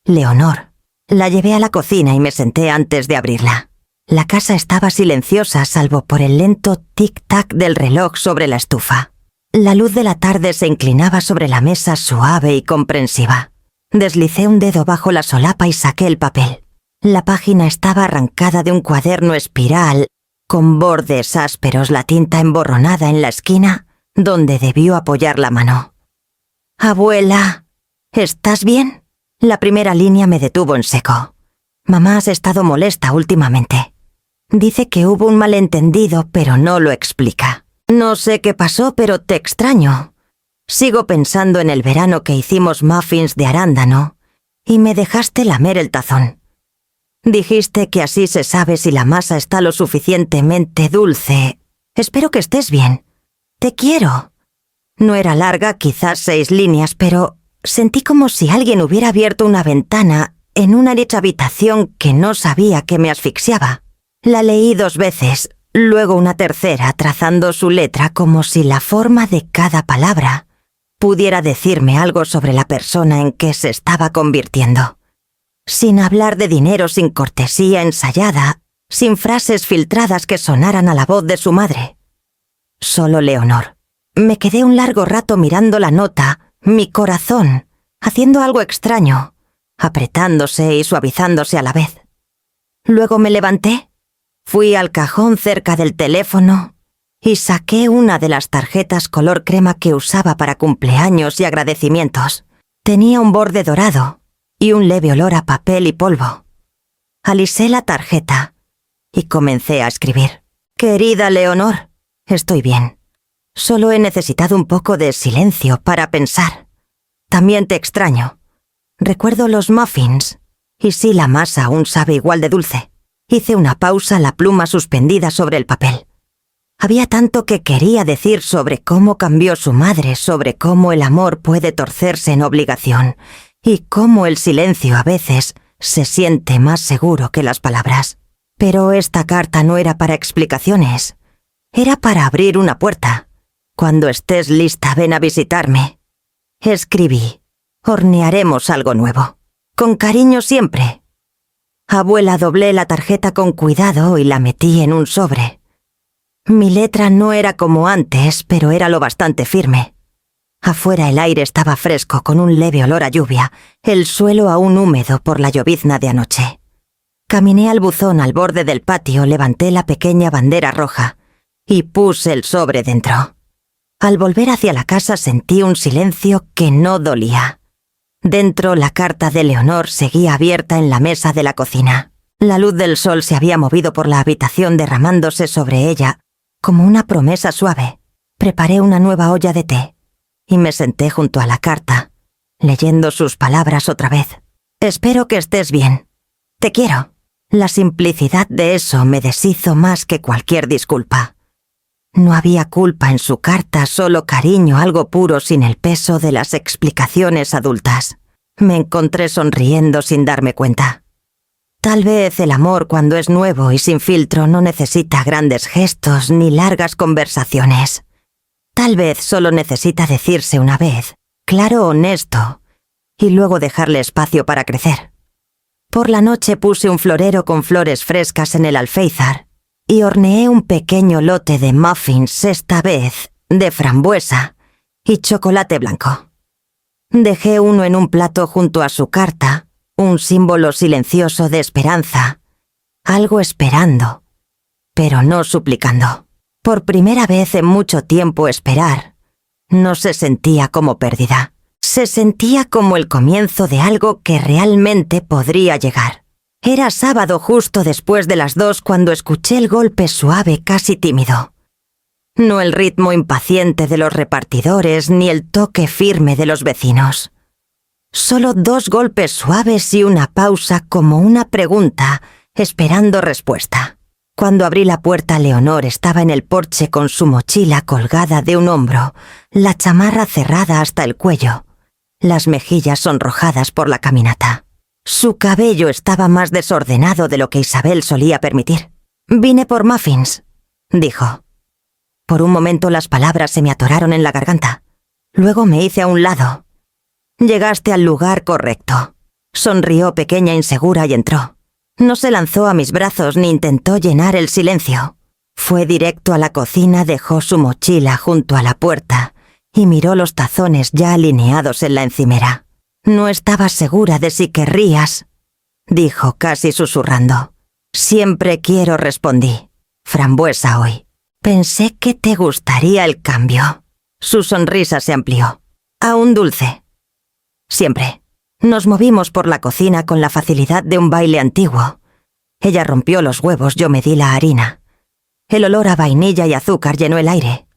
Leonor. La llevé a la cocina y me senté antes de abrirla. La casa estaba silenciosa salvo por el lento tic-tac del reloj sobre la estufa. La luz de la tarde se inclinaba sobre la mesa suave y comprensiva. Deslicé un dedo bajo la solapa y saqué el papel. La página estaba arrancada de un cuaderno espiral, con bordes ásperos, la tinta emborronada en la esquina, donde debió apoyar la mano. «Abuela, ¿estás bien?». La primera línea me detuvo en seco. Mamá has estado molesta últimamente. Dice que hubo un malentendido, pero no lo explica. No sé qué pasó, pero te extraño. Sigo pensando en el verano que hicimos muffins de arándano y me dejaste lamer el tazón. Dijiste que así se sabe si la masa está lo suficientemente dulce. Espero que estés bien. Te quiero. No era larga, quizás 6 líneas, pero sentí como si alguien hubiera abierto una ventana en una hecha habitación que no sabía que me asfixiaba. La leí 2 veces, luego una tercera, trazando su letra como si la forma de cada palabra pudiera decirme algo sobre la persona en que se estaba convirtiendo. Sin hablar de dinero, sin cortesía ensayada, sin frases filtradas que sonaran a la voz de su madre. Solo Leonor. Me quedé un largo rato mirando la nota, mi corazón, haciendo algo extraño, apretándose y suavizándose a la vez. Luego me levanté, fui al cajón cerca del teléfono y saqué una de las tarjetas color crema que usaba para cumpleaños y agradecimientos. Tenía un borde dorado y un leve olor a papel y polvo. Alisé la tarjeta y comencé a escribir. «Querida Leonor, estoy bien. Solo he necesitado un poco de silencio para pensar. También te extraño. Recuerdo los muffins ¿Y si la masa aún sabe igual de dulce? Hice una pausa, la pluma suspendida sobre el papel. Había tanto que quería decir sobre cómo cambió su madre, sobre cómo el amor puede torcerse en obligación, y cómo el silencio a veces se siente más seguro que las palabras. Pero esta carta no era para explicaciones. Era para abrir una puerta. Cuando estés lista, ven a visitarme. Escribí. Hornearemos algo nuevo. Con cariño siempre. Abuela, doblé la tarjeta con cuidado y la metí en un sobre. Mi letra no era como antes, pero era lo bastante firme. Afuera el aire estaba fresco, con un leve olor a lluvia, el suelo aún húmedo por la llovizna de anoche. Caminé al buzón al borde del patio, levanté la pequeña bandera roja y puse el sobre dentro. Al volver hacia la casa sentí un silencio que no dolía. Dentro, la carta de Leonor seguía abierta en la mesa de la cocina. La luz del sol se había movido por la habitación derramándose sobre ella como una promesa suave. Preparé una nueva olla de té y me senté junto a la carta, leyendo sus palabras otra vez. Espero que estés bien. Te quiero. La simplicidad de eso me deshizo más que cualquier disculpa. No había culpa en su carta, solo cariño, algo puro sin el peso de las explicaciones adultas. Me encontré sonriendo sin darme cuenta. Tal vez el amor, cuando es nuevo y sin filtro, no necesita grandes gestos ni largas conversaciones. Tal vez solo necesita decirse una vez, claro, honesto, y luego dejarle espacio para crecer. Por la noche puse un florero con flores frescas en el alféizar y horneé un pequeño lote de muffins, esta vez de frambuesa y chocolate blanco. Dejé uno en un plato junto a su carta, un símbolo silencioso de esperanza, algo esperando, pero no suplicando. Por primera vez en mucho tiempo esperar no se sentía como pérdida, se sentía como el comienzo de algo que realmente podría llegar. Era sábado justo después de las 2 cuando escuché el golpe suave, casi tímido. No el ritmo impaciente de los repartidores ni el toque firme de los vecinos. Solo 2 golpes suaves y una pausa como una pregunta, esperando respuesta. Cuando abrí la puerta, Leonor estaba en el porche con su mochila colgada de un hombro, la chamarra cerrada hasta el cuello, las mejillas sonrojadas por la caminata. Su cabello estaba más desordenado de lo que Isabel solía permitir. «Vine por muffins», dijo. Por un momento las palabras se me atoraron en la garganta. Luego me hice a un lado. «Llegaste al lugar correcto», sonrió pequeña, insegura, y entró. No se lanzó a mis brazos ni intentó llenar el silencio. Fue directo a la cocina, dejó su mochila junto a la puerta y miró los tazones ya alineados en la encimera. «No estaba segura de si querrías», dijo casi susurrando. «Siempre quiero», respondí. «Frambuesa hoy. Pensé que te gustaría el cambio». Su sonrisa se amplió. «Aún dulce». «Siempre». Nos movimos por la cocina con la facilidad de un baile antiguo. Ella rompió los huevos, yo medí la harina. El olor a vainilla y azúcar llenó el aire.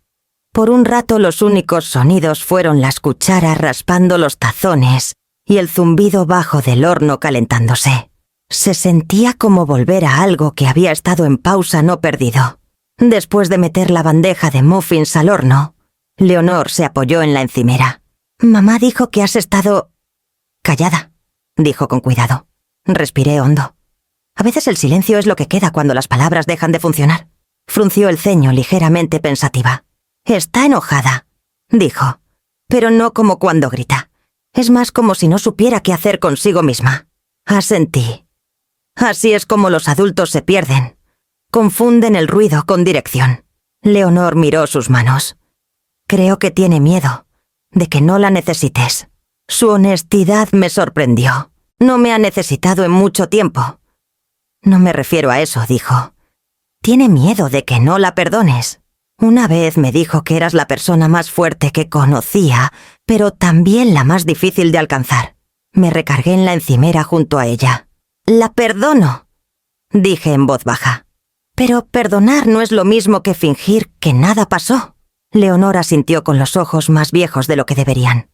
Por un rato los únicos sonidos fueron las cucharas raspando los tazones y el zumbido bajo del horno calentándose. Se sentía como volver a algo que había estado en pausa, no perdido. Después de meter la bandeja de muffins al horno, Leonor se apoyó en la encimera. «Mamá dijo que has estado...» «Callada», dijo con cuidado. Respiré hondo. A veces el silencio es lo que queda cuando las palabras dejan de funcionar. Frunció el ceño, ligeramente pensativa. «Está enojada», dijo, «pero no como cuando grita. Es más como si no supiera qué hacer consigo misma». Asentí. Así es como los adultos se pierden. Confunden el ruido con dirección. Leonor miró sus manos. «Creo que tiene miedo de que no la necesites». Su honestidad me sorprendió. «No me ha necesitado en mucho tiempo». «No me refiero a eso», dijo. «Tiene miedo de que no la perdones. Una vez me dijo que eras la persona más fuerte que conocía, pero también la más difícil de alcanzar». Me recargué en la encimera junto a ella. «La perdono», dije en voz baja. «Pero perdonar no es lo mismo que fingir que nada pasó». Leonor asintió con los ojos más viejos de lo que deberían.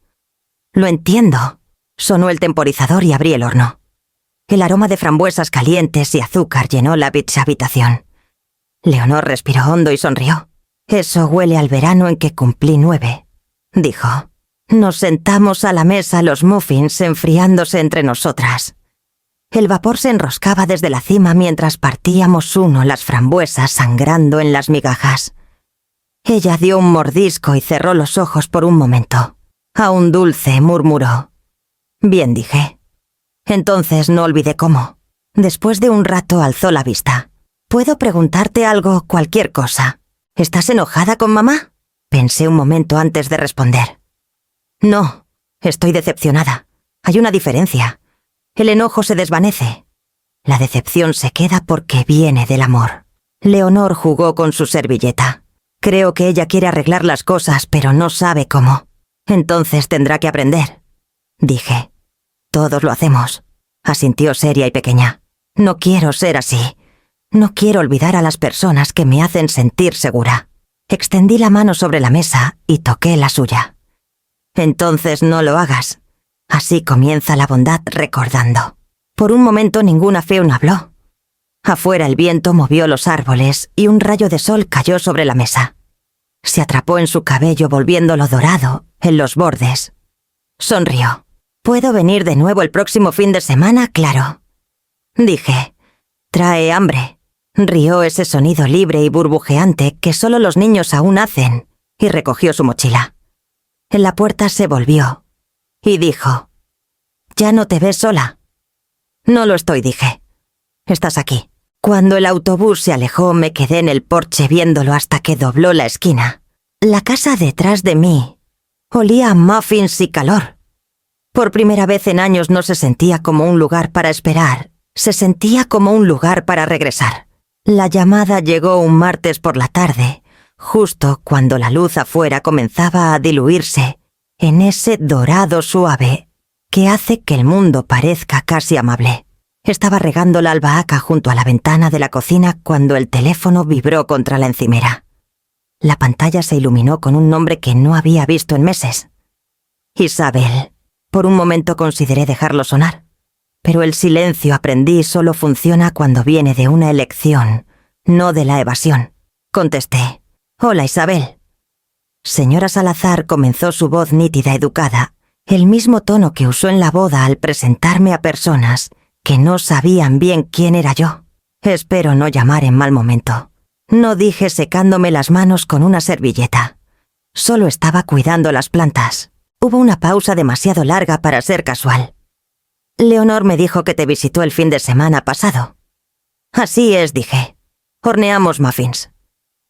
«Lo entiendo», sonó el temporizador y abrí el horno. El aroma de frambuesas calientes y azúcar llenó la habitación. Leonor respiró hondo y sonrió. «Eso huele al verano en que cumplí 9», dijo. Nos sentamos a la mesa los muffins enfriándose entre nosotras. El vapor se enroscaba desde la cima mientras partíamos uno las frambuesas sangrando en las migajas. Ella dio un mordisco y cerró los ojos por un momento. Aún dulce, murmuró. «Bien», dije. Entonces no olvidé cómo. Después de un rato alzó la vista. «¿Puedo preguntarte algo, cualquier cosa? ¿Estás enojada con mamá?». Pensé un momento antes de responder. «No, estoy decepcionada. Hay una diferencia. El enojo se desvanece. La decepción se queda porque viene del amor». Leonor jugó con su servilleta. «Creo que ella quiere arreglar las cosas, pero no sabe cómo. Entonces tendrá que aprender», dije. «Todos lo hacemos», asintió seria y pequeña. «No quiero ser así. No quiero olvidar a las personas que me hacen sentir segura». Extendí la mano sobre la mesa y toqué la suya. «Entonces no lo hagas». Así comienza la bondad recordando. Por un momento ninguna Feun habló. Afuera el viento movió los árboles y un rayo de sol cayó sobre la mesa. Se atrapó en su cabello volviéndolo dorado en los bordes. Sonrió. «¿Puedo venir de nuevo el próximo fin de semana? Claro», dije. «Trae hambre». Rió ese sonido libre y burbujeante que solo los niños aún hacen, y recogió su mochila. En la puerta se volvió y dijo: «¿Ya no te ves sola?». «No lo estoy», dije. «Estás aquí». Cuando el autobús se alejó me quedé en el porche viéndolo hasta que dobló la esquina. La casa detrás de mí olía a muffins y calor. Por primera vez en años no se sentía como un lugar para esperar, se sentía como un lugar para regresar. La llamada llegó un martes por la tarde, justo cuando la luz afuera comenzaba a diluirse en ese dorado suave que hace que el mundo parezca casi amable. Estaba regando la albahaca junto a la ventana de la cocina cuando el teléfono vibró contra la encimera. La pantalla se iluminó con un nombre que no había visto en meses. «Isabel». Por un momento consideré dejarlo sonar. Pero el silencio, aprendí, solo funciona cuando viene de una elección, no de la evasión. Contesté: «Hola, Isabel». Señora Salazar, comenzó su voz nítida, educada, el mismo tono que usó en la boda al presentarme a personas que no sabían bien quién era yo. Espero no llamar en mal momento. No dije secándome las manos con una servilleta. Solo estaba cuidando las plantas. Hubo una pausa demasiado larga para ser casual. «Leonor me dijo que te visitó el fin de semana pasado». «Así es», dije. «Horneamos muffins.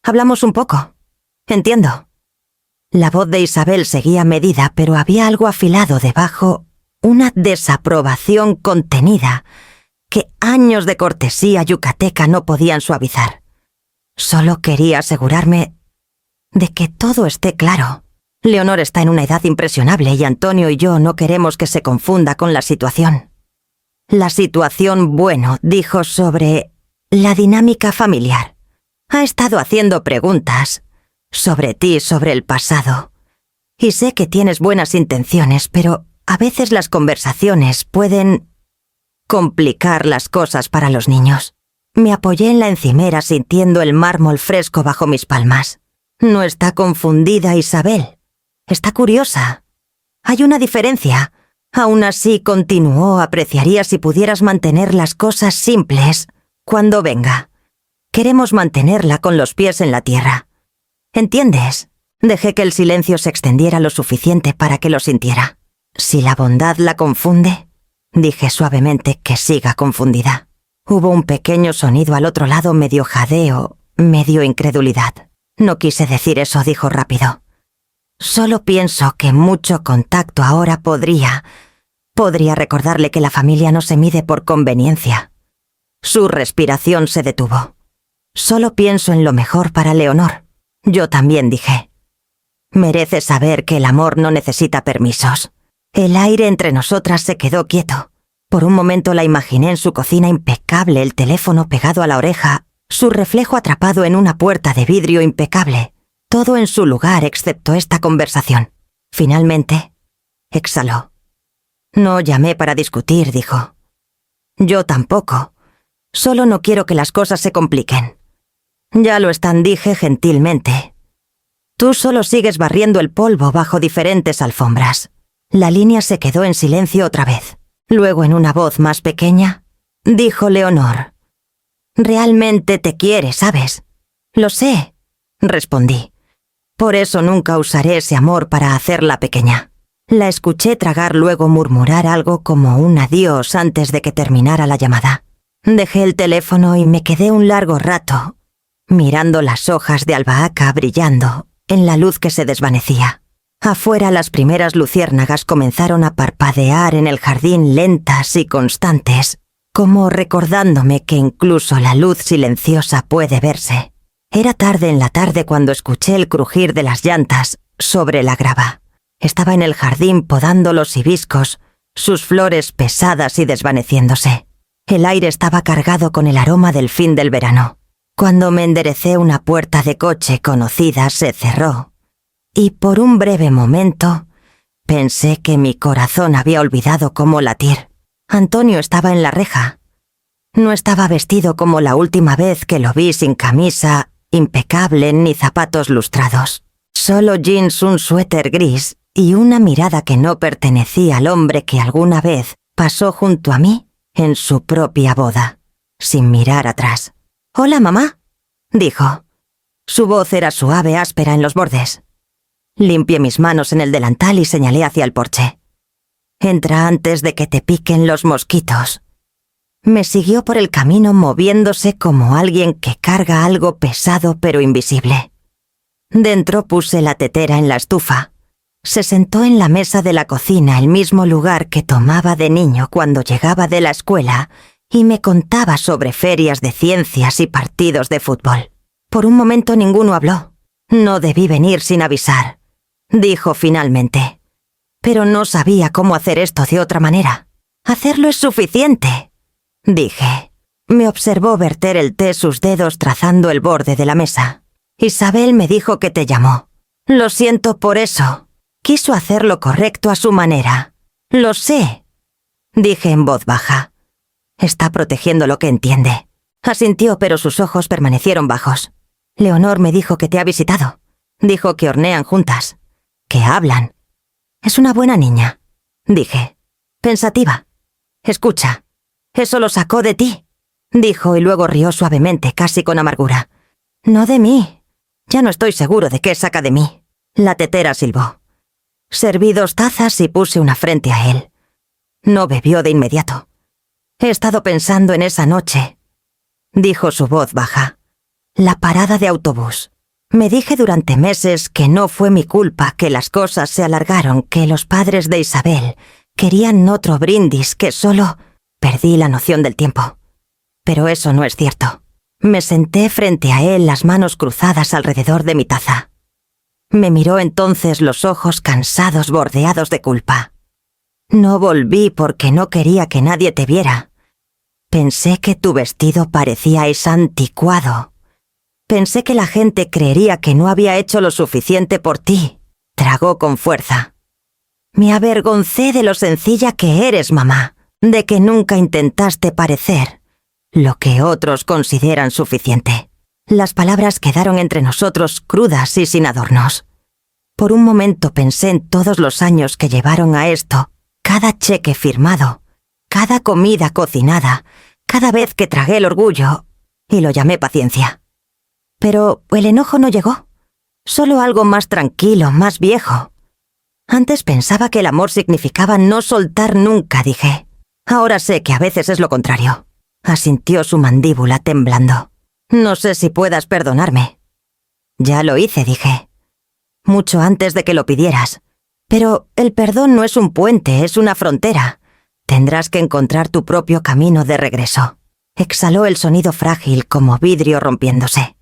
Hablamos un poco». «Entiendo». La voz de Isabel seguía medida, pero había algo afilado debajo, una desaprobación contenida que años de cortesía yucateca no podían suavizar. Solo quería asegurarme de que todo esté claro. Leonor está en una edad impresionable y Antonio y yo no queremos que se confunda con la situación. La situación, bueno, dijo sobre la dinámica familiar. Ha estado haciendo preguntas sobre ti, sobre el pasado. Y sé que tienes buenas intenciones, pero a veces las conversaciones pueden complicar las cosas para los niños. Me apoyé en la encimera sintiendo el mármol fresco bajo mis palmas. No está confundida, Isabel. Está curiosa. Hay una diferencia. Aún así, continuó, apreciaría si pudieras mantener las cosas simples cuando venga. Queremos mantenerla con los pies en la tierra. ¿Entiendes? Dejé que el silencio se extendiera lo suficiente para que lo sintiera. Si la bondad la confunde, dije suavemente que siga confundida. Hubo un pequeño sonido al otro lado, medio jadeo, medio incredulidad. No quise decir eso, dijo rápido. Solo pienso que mucho contacto ahora podría recordarle que la familia no se mide por conveniencia. Su respiración se detuvo. Solo pienso en lo mejor para Leonor. Yo también, dije. Merece saber que el amor no necesita permisos. El aire entre nosotras se quedó quieto. Por un momento la imaginé en su cocina impecable, el teléfono pegado a la oreja, su reflejo atrapado en una puerta de vidrio impecable. Todo en su lugar excepto esta conversación. Finalmente, exhaló. «No llamé para discutir», dijo. Yo tampoco. Solo no quiero que las cosas se compliquen. Ya lo están, dije gentilmente. Tú solo sigues barriendo el polvo bajo diferentes alfombras. La línea se quedó en silencio otra vez. Luego, en una voz más pequeña, dijo Leonor: «Realmente te quiere, ¿sabes?» «Lo sé», respondí. «Por eso nunca usaré ese amor para hacerla pequeña». La escuché tragar, luego murmurar algo como un adiós antes de que terminara la llamada. Dejé el teléfono y me quedé un largo rato mirando las hojas de albahaca brillando en la luz que se desvanecía. Afuera, las primeras luciérnagas comenzaron a parpadear en el jardín, lentas y constantes, como recordándome que incluso la luz silenciosa puede verse. Era tarde en la tarde cuando escuché el crujir de las llantas sobre la grava. Estaba en el jardín podando los hibiscos, sus flores pesadas y desvaneciéndose. El aire estaba cargado con el aroma del fin del verano. Cuando me enderecé, una puerta de coche conocida se cerró, y por un breve momento pensé que mi corazón había olvidado cómo latir. Antonio estaba en la reja. No estaba vestido como la última vez que lo vi, sin camisa impecable ni zapatos lustrados. Solo jeans, un suéter gris y una mirada que no pertenecía al hombre que alguna vez pasó junto a mí en su propia boda, sin mirar atrás. «Hola, mamá», dijo. Su voz era suave, áspera en los bordes. Limpié mis manos en el delantal y señalé hacia el porche. «Entra antes de que te piquen los mosquitos». Me siguió por el camino, moviéndose como alguien que carga algo pesado pero invisible. Dentro puse la tetera en la estufa. Se sentó en la mesa de la cocina, el mismo lugar que tomaba de niño cuando llegaba de la escuela, y me contaba sobre ferias de ciencias y partidos de fútbol. Por un momento ninguno habló. «No debí venir sin avisar», dijo finalmente. «Pero no sabía cómo hacer esto de otra manera». «Hacerlo es suficiente», dije. Me observó verter el té, sus dedos trazando el borde de la mesa. «Isabel me dijo que te llamó. Lo siento por eso». Quiso hacer lo correcto a su manera. «Lo sé», dije en voz baja. «Está protegiendo lo que entiende». Asintió, pero sus ojos permanecieron bajos. «Leonor me dijo que te ha visitado. Dijo que hornean juntas, que hablan. Es una buena niña», dije, pensativa. «Escucha, eso lo sacó de ti», dijo, y luego rió suavemente, casi con amargura. «No de mí. Ya no estoy seguro de qué saca de mí». La tetera silbó. Serví 2 tazas y puse una frente a él. No bebió de inmediato. «He estado pensando en esa noche», dijo su voz baja. «La parada de autobús. Me dije durante meses que no fue mi culpa, que las cosas se alargaron, que los padres de Isabel querían otro brindis, que solo perdí la noción del tiempo. Pero eso no es cierto». Me senté frente a él, las manos cruzadas alrededor de mi taza. Me miró entonces, los ojos cansados, bordeados de culpa. «No volví porque no quería que nadie te viera. Pensé que tu vestido parecía anticuado. Pensé que la gente creería que no había hecho lo suficiente por ti». Tragó con fuerza. «Me avergoncé de lo sencilla que eres, mamá, de que nunca intentaste parecer lo que otros consideran suficiente». Las palabras quedaron entre nosotros crudas y sin adornos. Por un momento pensé en todos los años que llevaron a esto, cada cheque firmado, cada comida cocinada, cada vez que tragué el orgullo, y lo llamé paciencia. Pero el enojo no llegó, solo algo más tranquilo, más viejo. Antes pensaba que el amor significaba no soltar nunca, dije. Ahora sé que a veces es lo contrario. Asintió, su mandíbula temblando. «No sé si puedas perdonarme». «Ya lo hice», dije. «Mucho antes de que lo pidieras. Pero el perdón no es un puente, es una frontera. Tendrás que encontrar tu propio camino de regreso». Exhaló el sonido frágil como vidrio rompiéndose.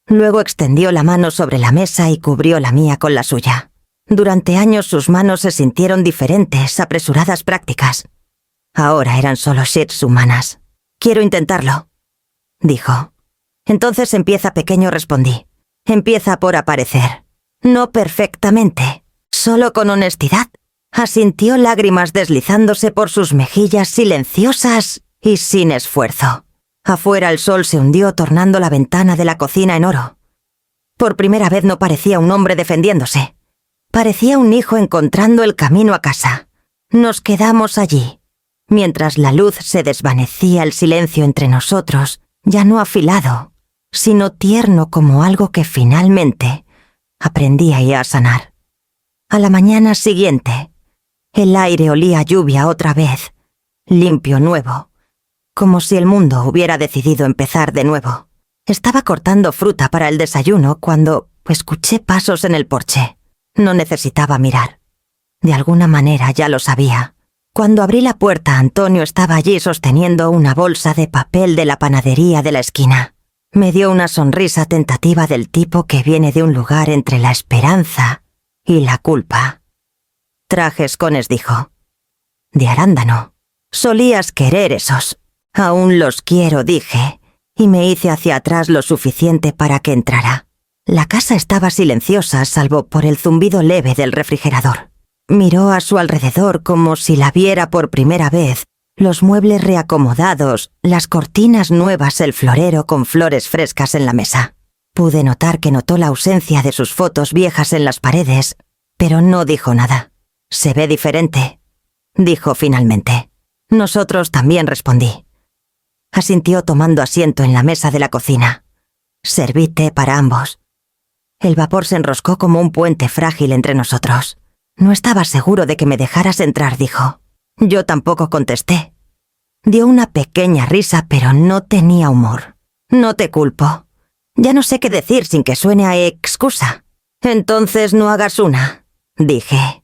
Luego extendió la mano sobre la mesa y cubrió la mía con la suya. Durante años sus manos se sintieron diferentes, apresuradas, prácticas. Ahora eran solo shits humanas. «Quiero intentarlo», dijo. «Entonces empieza pequeño», respondí. «Empieza por aparecer. No perfectamente, solo con honestidad». Asintió, lágrimas deslizándose por sus mejillas silenciosas y sin esfuerzo. Afuera el sol se hundió tornando la ventana de la cocina en oro. Por primera vez no parecía un hombre defendiéndose. Parecía un hijo encontrando el camino a casa. Nos quedamos allí. Mientras la luz se desvanecía, el silencio entre nosotros, ya no afilado, sino tierno como algo que finalmente aprendía a sanar. A la mañana siguiente, el aire olía a lluvia otra vez, limpio, nuevo, como si el mundo hubiera decidido empezar de nuevo. Estaba cortando fruta para el desayuno cuando escuché pasos en el porche. No necesitaba mirar. De alguna manera ya lo sabía. Cuando abrí la puerta, Antonio estaba allí sosteniendo una bolsa de papel de la panadería de la esquina. Me dio una sonrisa tentativa del tipo que viene de un lugar entre la esperanza y la culpa. Traje escones, dijo. De arándano. Solías querer esos. Aún los quiero, dije, y me hice hacia atrás lo suficiente para que entrara. La casa estaba silenciosa, salvo por el zumbido leve del refrigerador. Miró a su alrededor como si la viera por primera vez, los muebles reacomodados, las cortinas nuevas, el florero con flores frescas en la mesa. Pude notar que notó la ausencia de sus fotos viejas en las paredes, pero no dijo nada. «Se ve diferente», dijo finalmente. Nosotros también, respondí. Asintió tomando asiento en la mesa de la cocina. Serví té para ambos. El vapor se enroscó como un puente frágil entre nosotros. No estaba seguro de que me dejaras entrar, dijo. Yo tampoco contesté. Dio una pequeña risa, pero no tenía humor. No te culpo. Ya no sé qué decir sin que suene a excusa. Entonces no hagas una, dije.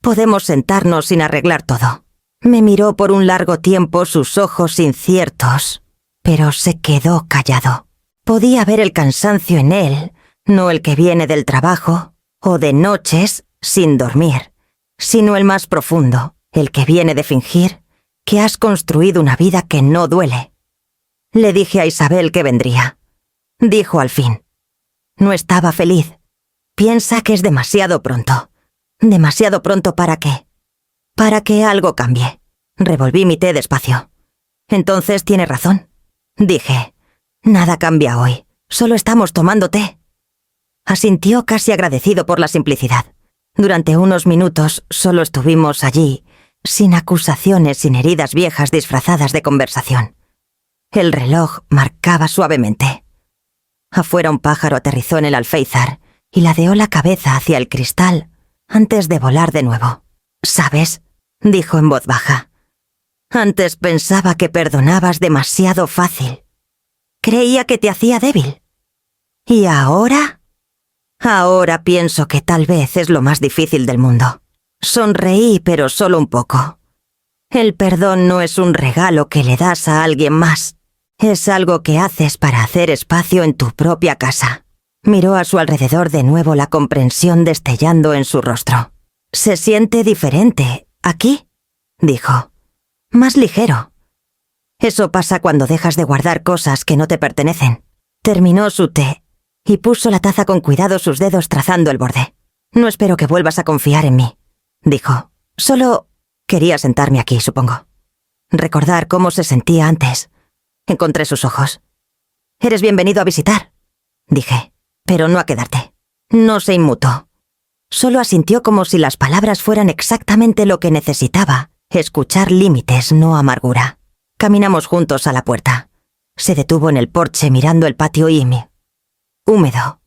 Podemos sentarnos sin arreglar todo. Me miró por un largo tiempo, sus ojos inciertos, pero se quedó callado. Podía ver el cansancio en él, no el que viene del trabajo o de noches sin dormir, sino el más profundo, el que viene de fingir que has construido una vida que no duele. Le dije a Isabel que vendría. Dijo al fin. No estaba feliz. Piensa que es demasiado pronto. ¿Demasiado pronto para qué? Para que algo cambie. Revolví mi té despacio. Entonces tiene razón. Dije. Nada cambia hoy. Solo estamos tomando té. Asintió casi agradecido por la simplicidad. Durante unos minutos solo estuvimos allí, sin acusaciones, sin heridas viejas disfrazadas de conversación. El reloj marcaba suavemente. Afuera un pájaro aterrizó en el alféizar y ladeó la cabeza hacia el cristal antes de volar de nuevo. «¿Sabes?», dijo en voz baja. «Antes pensaba que perdonabas demasiado fácil. Creía que te hacía débil. ¿Y ahora?» «Ahora pienso que tal vez es lo más difícil del mundo». Sonreí, pero solo un poco. El perdón no es un regalo que le das a alguien más. Es algo que haces para hacer espacio en tu propia casa. Miró a su alrededor de nuevo, la comprensión destellando en su rostro. «Se siente diferente, aquí», dijo. «Más ligero. Eso pasa cuando dejas de guardar cosas que no te pertenecen». Terminó su té y puso la taza con cuidado, sus dedos trazando el borde. «No espero que vuelvas a confiar en mí», dijo. «Solo quería sentarme aquí, supongo. Recordar cómo se sentía antes». Encontré sus ojos. «Eres bienvenido a visitar», dije, «pero no a quedarte». No se inmutó. Solo asintió como si las palabras fueran exactamente lo que necesitaba. Escuchar límites, no amargura. Caminamos juntos a la puerta. Se detuvo en el porche mirando el patio húmedo.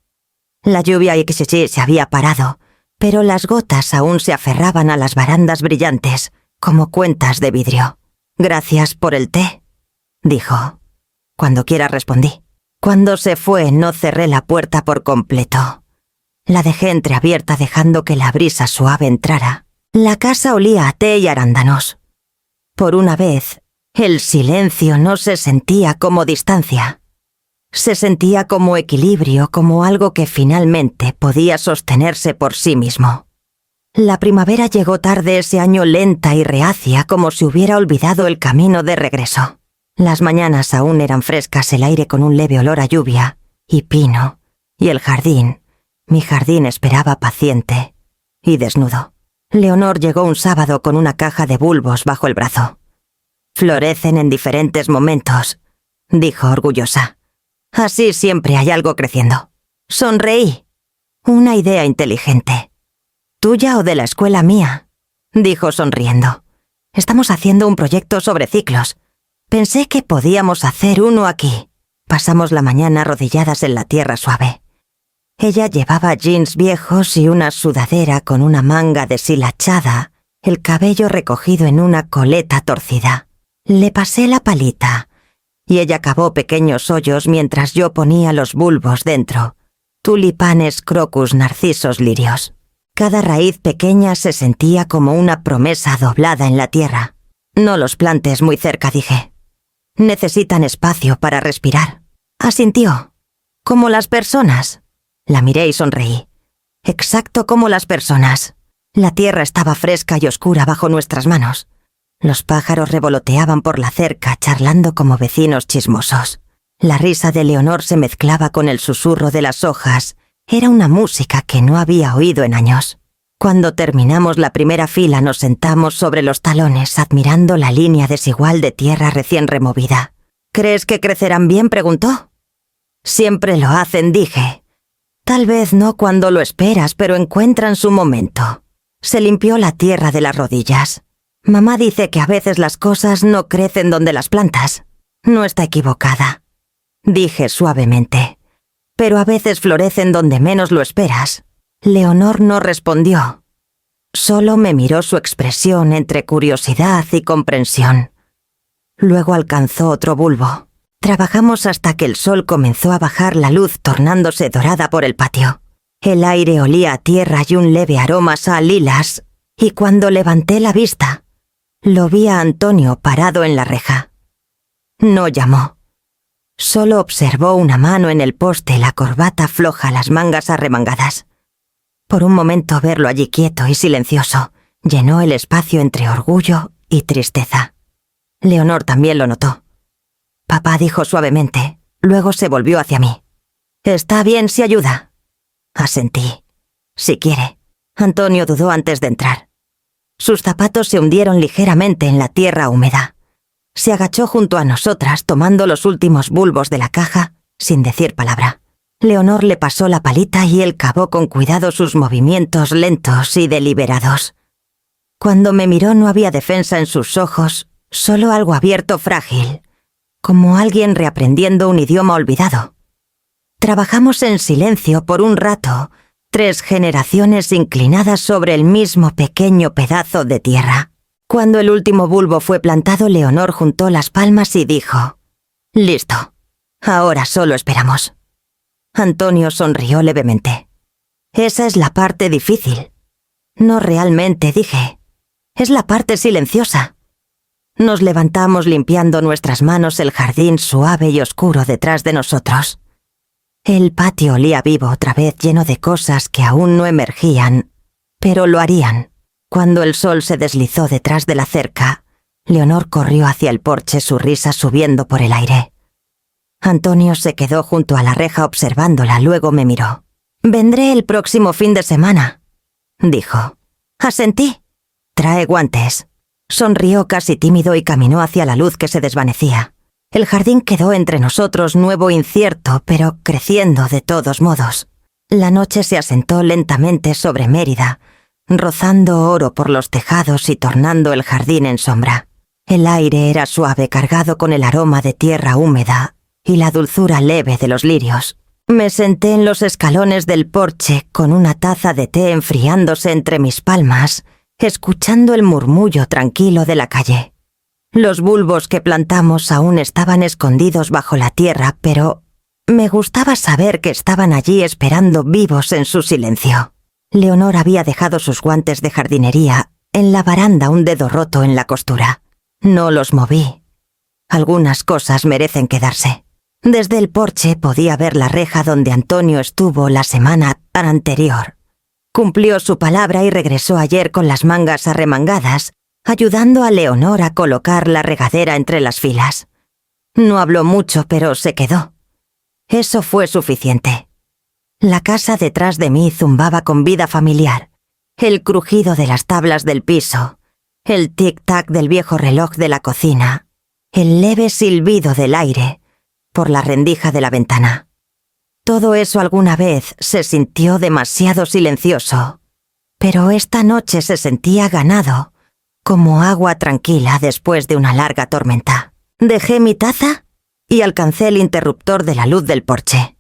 La lluvia se había parado, pero las gotas aún se aferraban a las barandas brillantes, como cuentas de vidrio. «Gracias por el té», dijo. «Cuando quiera», respondí. Cuando se fue, no cerré la puerta por completo. La dejé entreabierta, dejando que la brisa suave entrara. La casa olía a té y arándanos. Por una vez, el silencio no se sentía como distancia. Se sentía como equilibrio, como algo que finalmente podía sostenerse por sí mismo. La primavera llegó tarde ese año, lenta y reacia, como si hubiera olvidado el camino de regreso. Las mañanas aún eran frescas, el aire con un leve olor a lluvia y pino, y el jardín, mi jardín, esperaba paciente y desnudo. Leonor llegó un sábado con una caja de bulbos bajo el brazo. Florecen en diferentes momentos, dijo orgullosa. Así siempre hay algo creciendo. Sonreí. Una idea inteligente. ¿Tuya o de la escuela mía?, dijo sonriendo. Estamos haciendo un proyecto sobre ciclos. Pensé que podíamos hacer uno aquí. Pasamos la mañana arrodilladas en la tierra suave. Ella llevaba jeans viejos y una sudadera con una manga deshilachada, el cabello recogido en una coleta torcida. Le pasé la palita, y ella cavó pequeños hoyos mientras yo ponía los bulbos dentro. Tulipanes, crocus, narcisos, lirios. Cada raíz pequeña se sentía como una promesa doblada en la tierra. No los plantes muy cerca, dije. Necesitan espacio para respirar. Asintió. Como las personas. La miré y sonreí. Exacto como las personas. La tierra estaba fresca y oscura bajo nuestras manos. Los pájaros revoloteaban por la cerca, charlando como vecinos chismosos. La risa de Leonor se mezclaba con el susurro de las hojas. Era una música que no había oído en años. Cuando terminamos la primera fila nos sentamos sobre los talones admirando la línea desigual de tierra recién removida. ¿Crees que crecerán bien?, preguntó. Siempre lo hacen, dije. Tal vez no cuando lo esperas, pero encuentran su momento. Se limpió la tierra de las rodillas. Mamá dice que a veces las cosas no crecen donde las plantas. No está equivocada, dije suavemente. Pero a veces florecen donde menos lo esperas. Leonor no respondió. Solo me miró su expresión entre curiosidad y comprensión. Luego alcanzó otro bulbo. Trabajamos hasta que el sol comenzó a bajar la luz tornándose dorada por el patio. El aire olía a tierra y un leve aroma a lilas, y cuando levanté la vista, lo vi a Antonio parado en la reja. No llamó. Solo observó una mano en el poste, la corbata floja, las mangas arremangadas. Por un momento verlo allí quieto y silencioso llenó el espacio entre orgullo y tristeza. Leonor también lo notó. Papá dijo suavemente, luego se volvió hacia mí. «Está bien si ayuda». Asentí. «Si quiere». Antonio dudó antes de entrar. Sus zapatos se hundieron ligeramente en la tierra húmeda. Se agachó junto a nosotras tomando los últimos bulbos de la caja sin decir palabra. Leonor le pasó la palita y él cavó con cuidado sus movimientos lentos y deliberados. Cuando me miró no había defensa en sus ojos, solo algo abierto frágil, como alguien reaprendiendo un idioma olvidado. Trabajamos en silencio por un rato, 3 generaciones inclinadas sobre el mismo pequeño pedazo de tierra. Cuando el último bulbo fue plantado, Leonor juntó las palmas y dijo: «Listo. Ahora solo esperamos». Antonio sonrió levemente. «Esa es la parte difícil». «No realmente», dije. «Es la parte silenciosa». Nos levantamos limpiando nuestras manos el jardín suave y oscuro detrás de nosotros. El patio olía vivo otra vez, lleno de cosas que aún no emergían, pero lo harían. Cuando el sol se deslizó detrás de la cerca, Leonor corrió hacia el porche, su risa subiendo por el aire. Antonio se quedó junto a la reja observándola, luego me miró. «Vendré el próximo fin de semana», dijo. Asentí. «Trae guantes». Sonrió casi tímido y caminó hacia la luz que se desvanecía. El jardín quedó entre nosotros nuevo e incierto, pero creciendo de todos modos. La noche se asentó lentamente sobre Mérida, rozando oro por los tejados y tornando el jardín en sombra. El aire era suave, cargado con el aroma de tierra húmeda y la dulzura leve de los lirios. Me senté en los escalones del porche con una taza de té enfriándose entre mis palmas, escuchando el murmullo tranquilo de la calle. Los bulbos que plantamos aún estaban escondidos bajo la tierra, pero me gustaba saber que estaban allí esperando vivos en su silencio. Leonor había dejado sus guantes de jardinería en la baranda, un dedo roto en la costura. No los moví. Algunas cosas merecen quedarse. Desde el porche podía ver la reja donde Antonio estuvo la semana anterior. Cumplió su palabra y regresó ayer con las mangas arremangadas, ayudando a Leonor a colocar la regadera entre las filas. No habló mucho, pero se quedó. Eso fue suficiente. La casa detrás de mí zumbaba con vida familiar. El crujido de las tablas del piso, el tic-tac del viejo reloj de la cocina, el leve silbido del aire por la rendija de la ventana. Todo eso alguna vez se sintió demasiado silencioso, pero esta noche se sentía ganado, como agua tranquila después de una larga tormenta. Dejé mi taza y alcancé el interruptor de la luz del porche,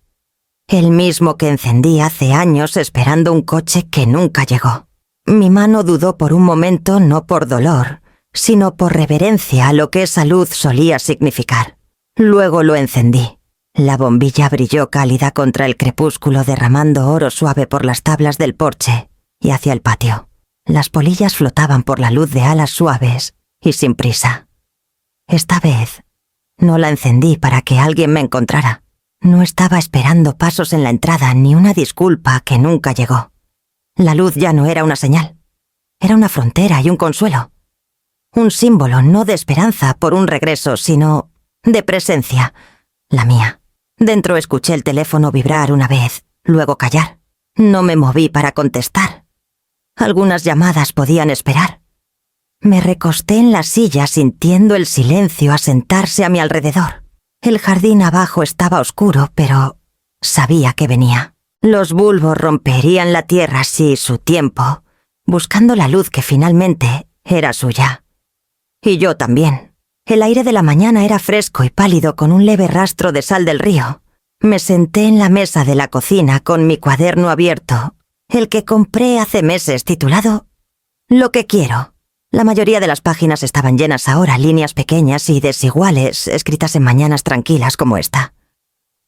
el mismo que encendí hace años esperando un coche que nunca llegó. Mi mano dudó por un momento, no por dolor, sino por reverencia a lo que esa luz solía significar. Luego lo encendí. La bombilla brilló cálida contra el crepúsculo, derramando oro suave por las tablas del porche y hacia el patio. Las polillas flotaban por la luz de alas suaves y sin prisa. Esta vez no la encendí para que alguien me encontrara. No estaba esperando pasos en la entrada ni una disculpa que nunca llegó. La luz ya no era una señal. Era una frontera y un consuelo. Un símbolo no de esperanza por un regreso, sino de presencia, la mía. Dentro escuché el teléfono vibrar una vez, luego callar. No me moví para contestar. Algunas llamadas podían esperar. Me recosté en la silla sintiendo el silencio asentarse a mi alrededor. El jardín abajo estaba oscuro, pero sabía que venía. Los bulbos romperían la tierra si su tiempo, buscando la luz que finalmente era suya. Y yo también. El aire de la mañana era fresco y pálido con un leve rastro de sal del río. Me senté en la mesa de la cocina con mi cuaderno abierto, el que compré hace meses, titulado Lo que quiero. La mayoría de las páginas estaban llenas ahora, líneas pequeñas y desiguales, escritas en mañanas tranquilas como esta.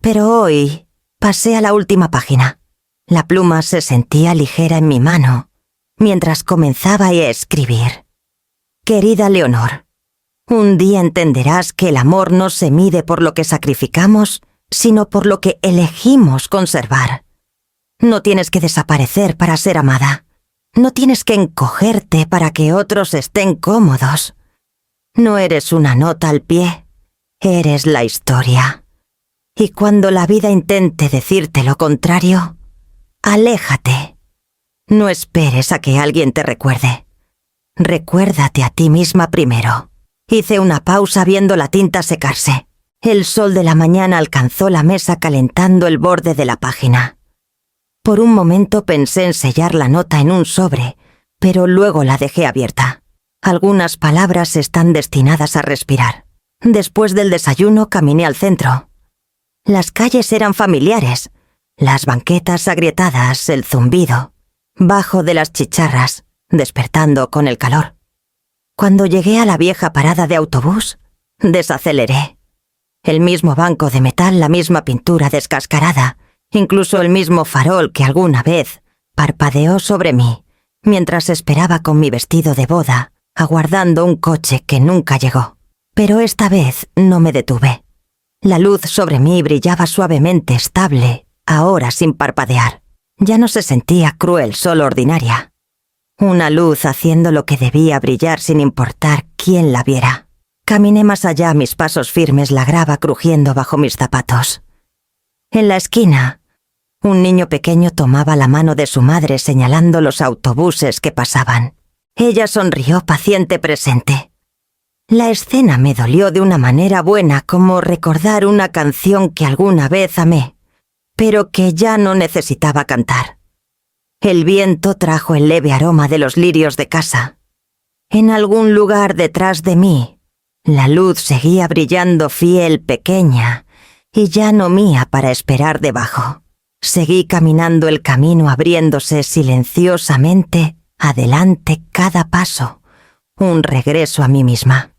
Pero hoy pasé a la última página. La pluma se sentía ligera en mi mano, mientras comenzaba a escribir. Querida Leonor, un día entenderás que el amor no se mide por lo que sacrificamos, sino por lo que elegimos conservar. No tienes que desaparecer para ser amada. No tienes que encogerte para que otros estén cómodos. No eres una nota al pie, eres la historia. Y cuando la vida intente decirte lo contrario, aléjate. No esperes a que alguien te recuerde. Recuérdate a ti misma primero. Hice una pausa viendo la tinta secarse. El sol de la mañana alcanzó la mesa calentando el borde de la página. Por un momento pensé en sellar la nota en un sobre, pero luego la dejé abierta. Algunas palabras están destinadas a respirar. Después del desayuno caminé al centro. Las calles eran familiares, las banquetas agrietadas, el zumbido, bajo de las chicharras, despertando con el calor. Cuando llegué a la vieja parada de autobús, desaceleré. El mismo banco de metal, la misma pintura descascarada, incluso el mismo farol que alguna vez parpadeó sobre mí, mientras esperaba con mi vestido de boda, aguardando un coche que nunca llegó. Pero esta vez no me detuve. La luz sobre mí brillaba suavemente, estable, ahora sin parpadear. Ya no se sentía cruel, solo ordinaria. Una luz haciendo lo que debía brillar sin importar quién la viera. Caminé más allá, mis pasos firmes, la grava crujiendo bajo mis zapatos. En la esquina, un niño pequeño tomaba la mano de su madre señalando los autobuses que pasaban. Ella sonrió, paciente, presente. La escena me dolió de una manera buena, como recordar una canción que alguna vez amé, pero que ya no necesitaba cantar. El viento trajo el leve aroma de los lirios de casa. En algún lugar detrás de mí, la luz seguía brillando fiel, pequeña, y ya no mía para esperar debajo. Seguí caminando el camino abriéndose silenciosamente, adelante cada paso, un regreso a mí misma.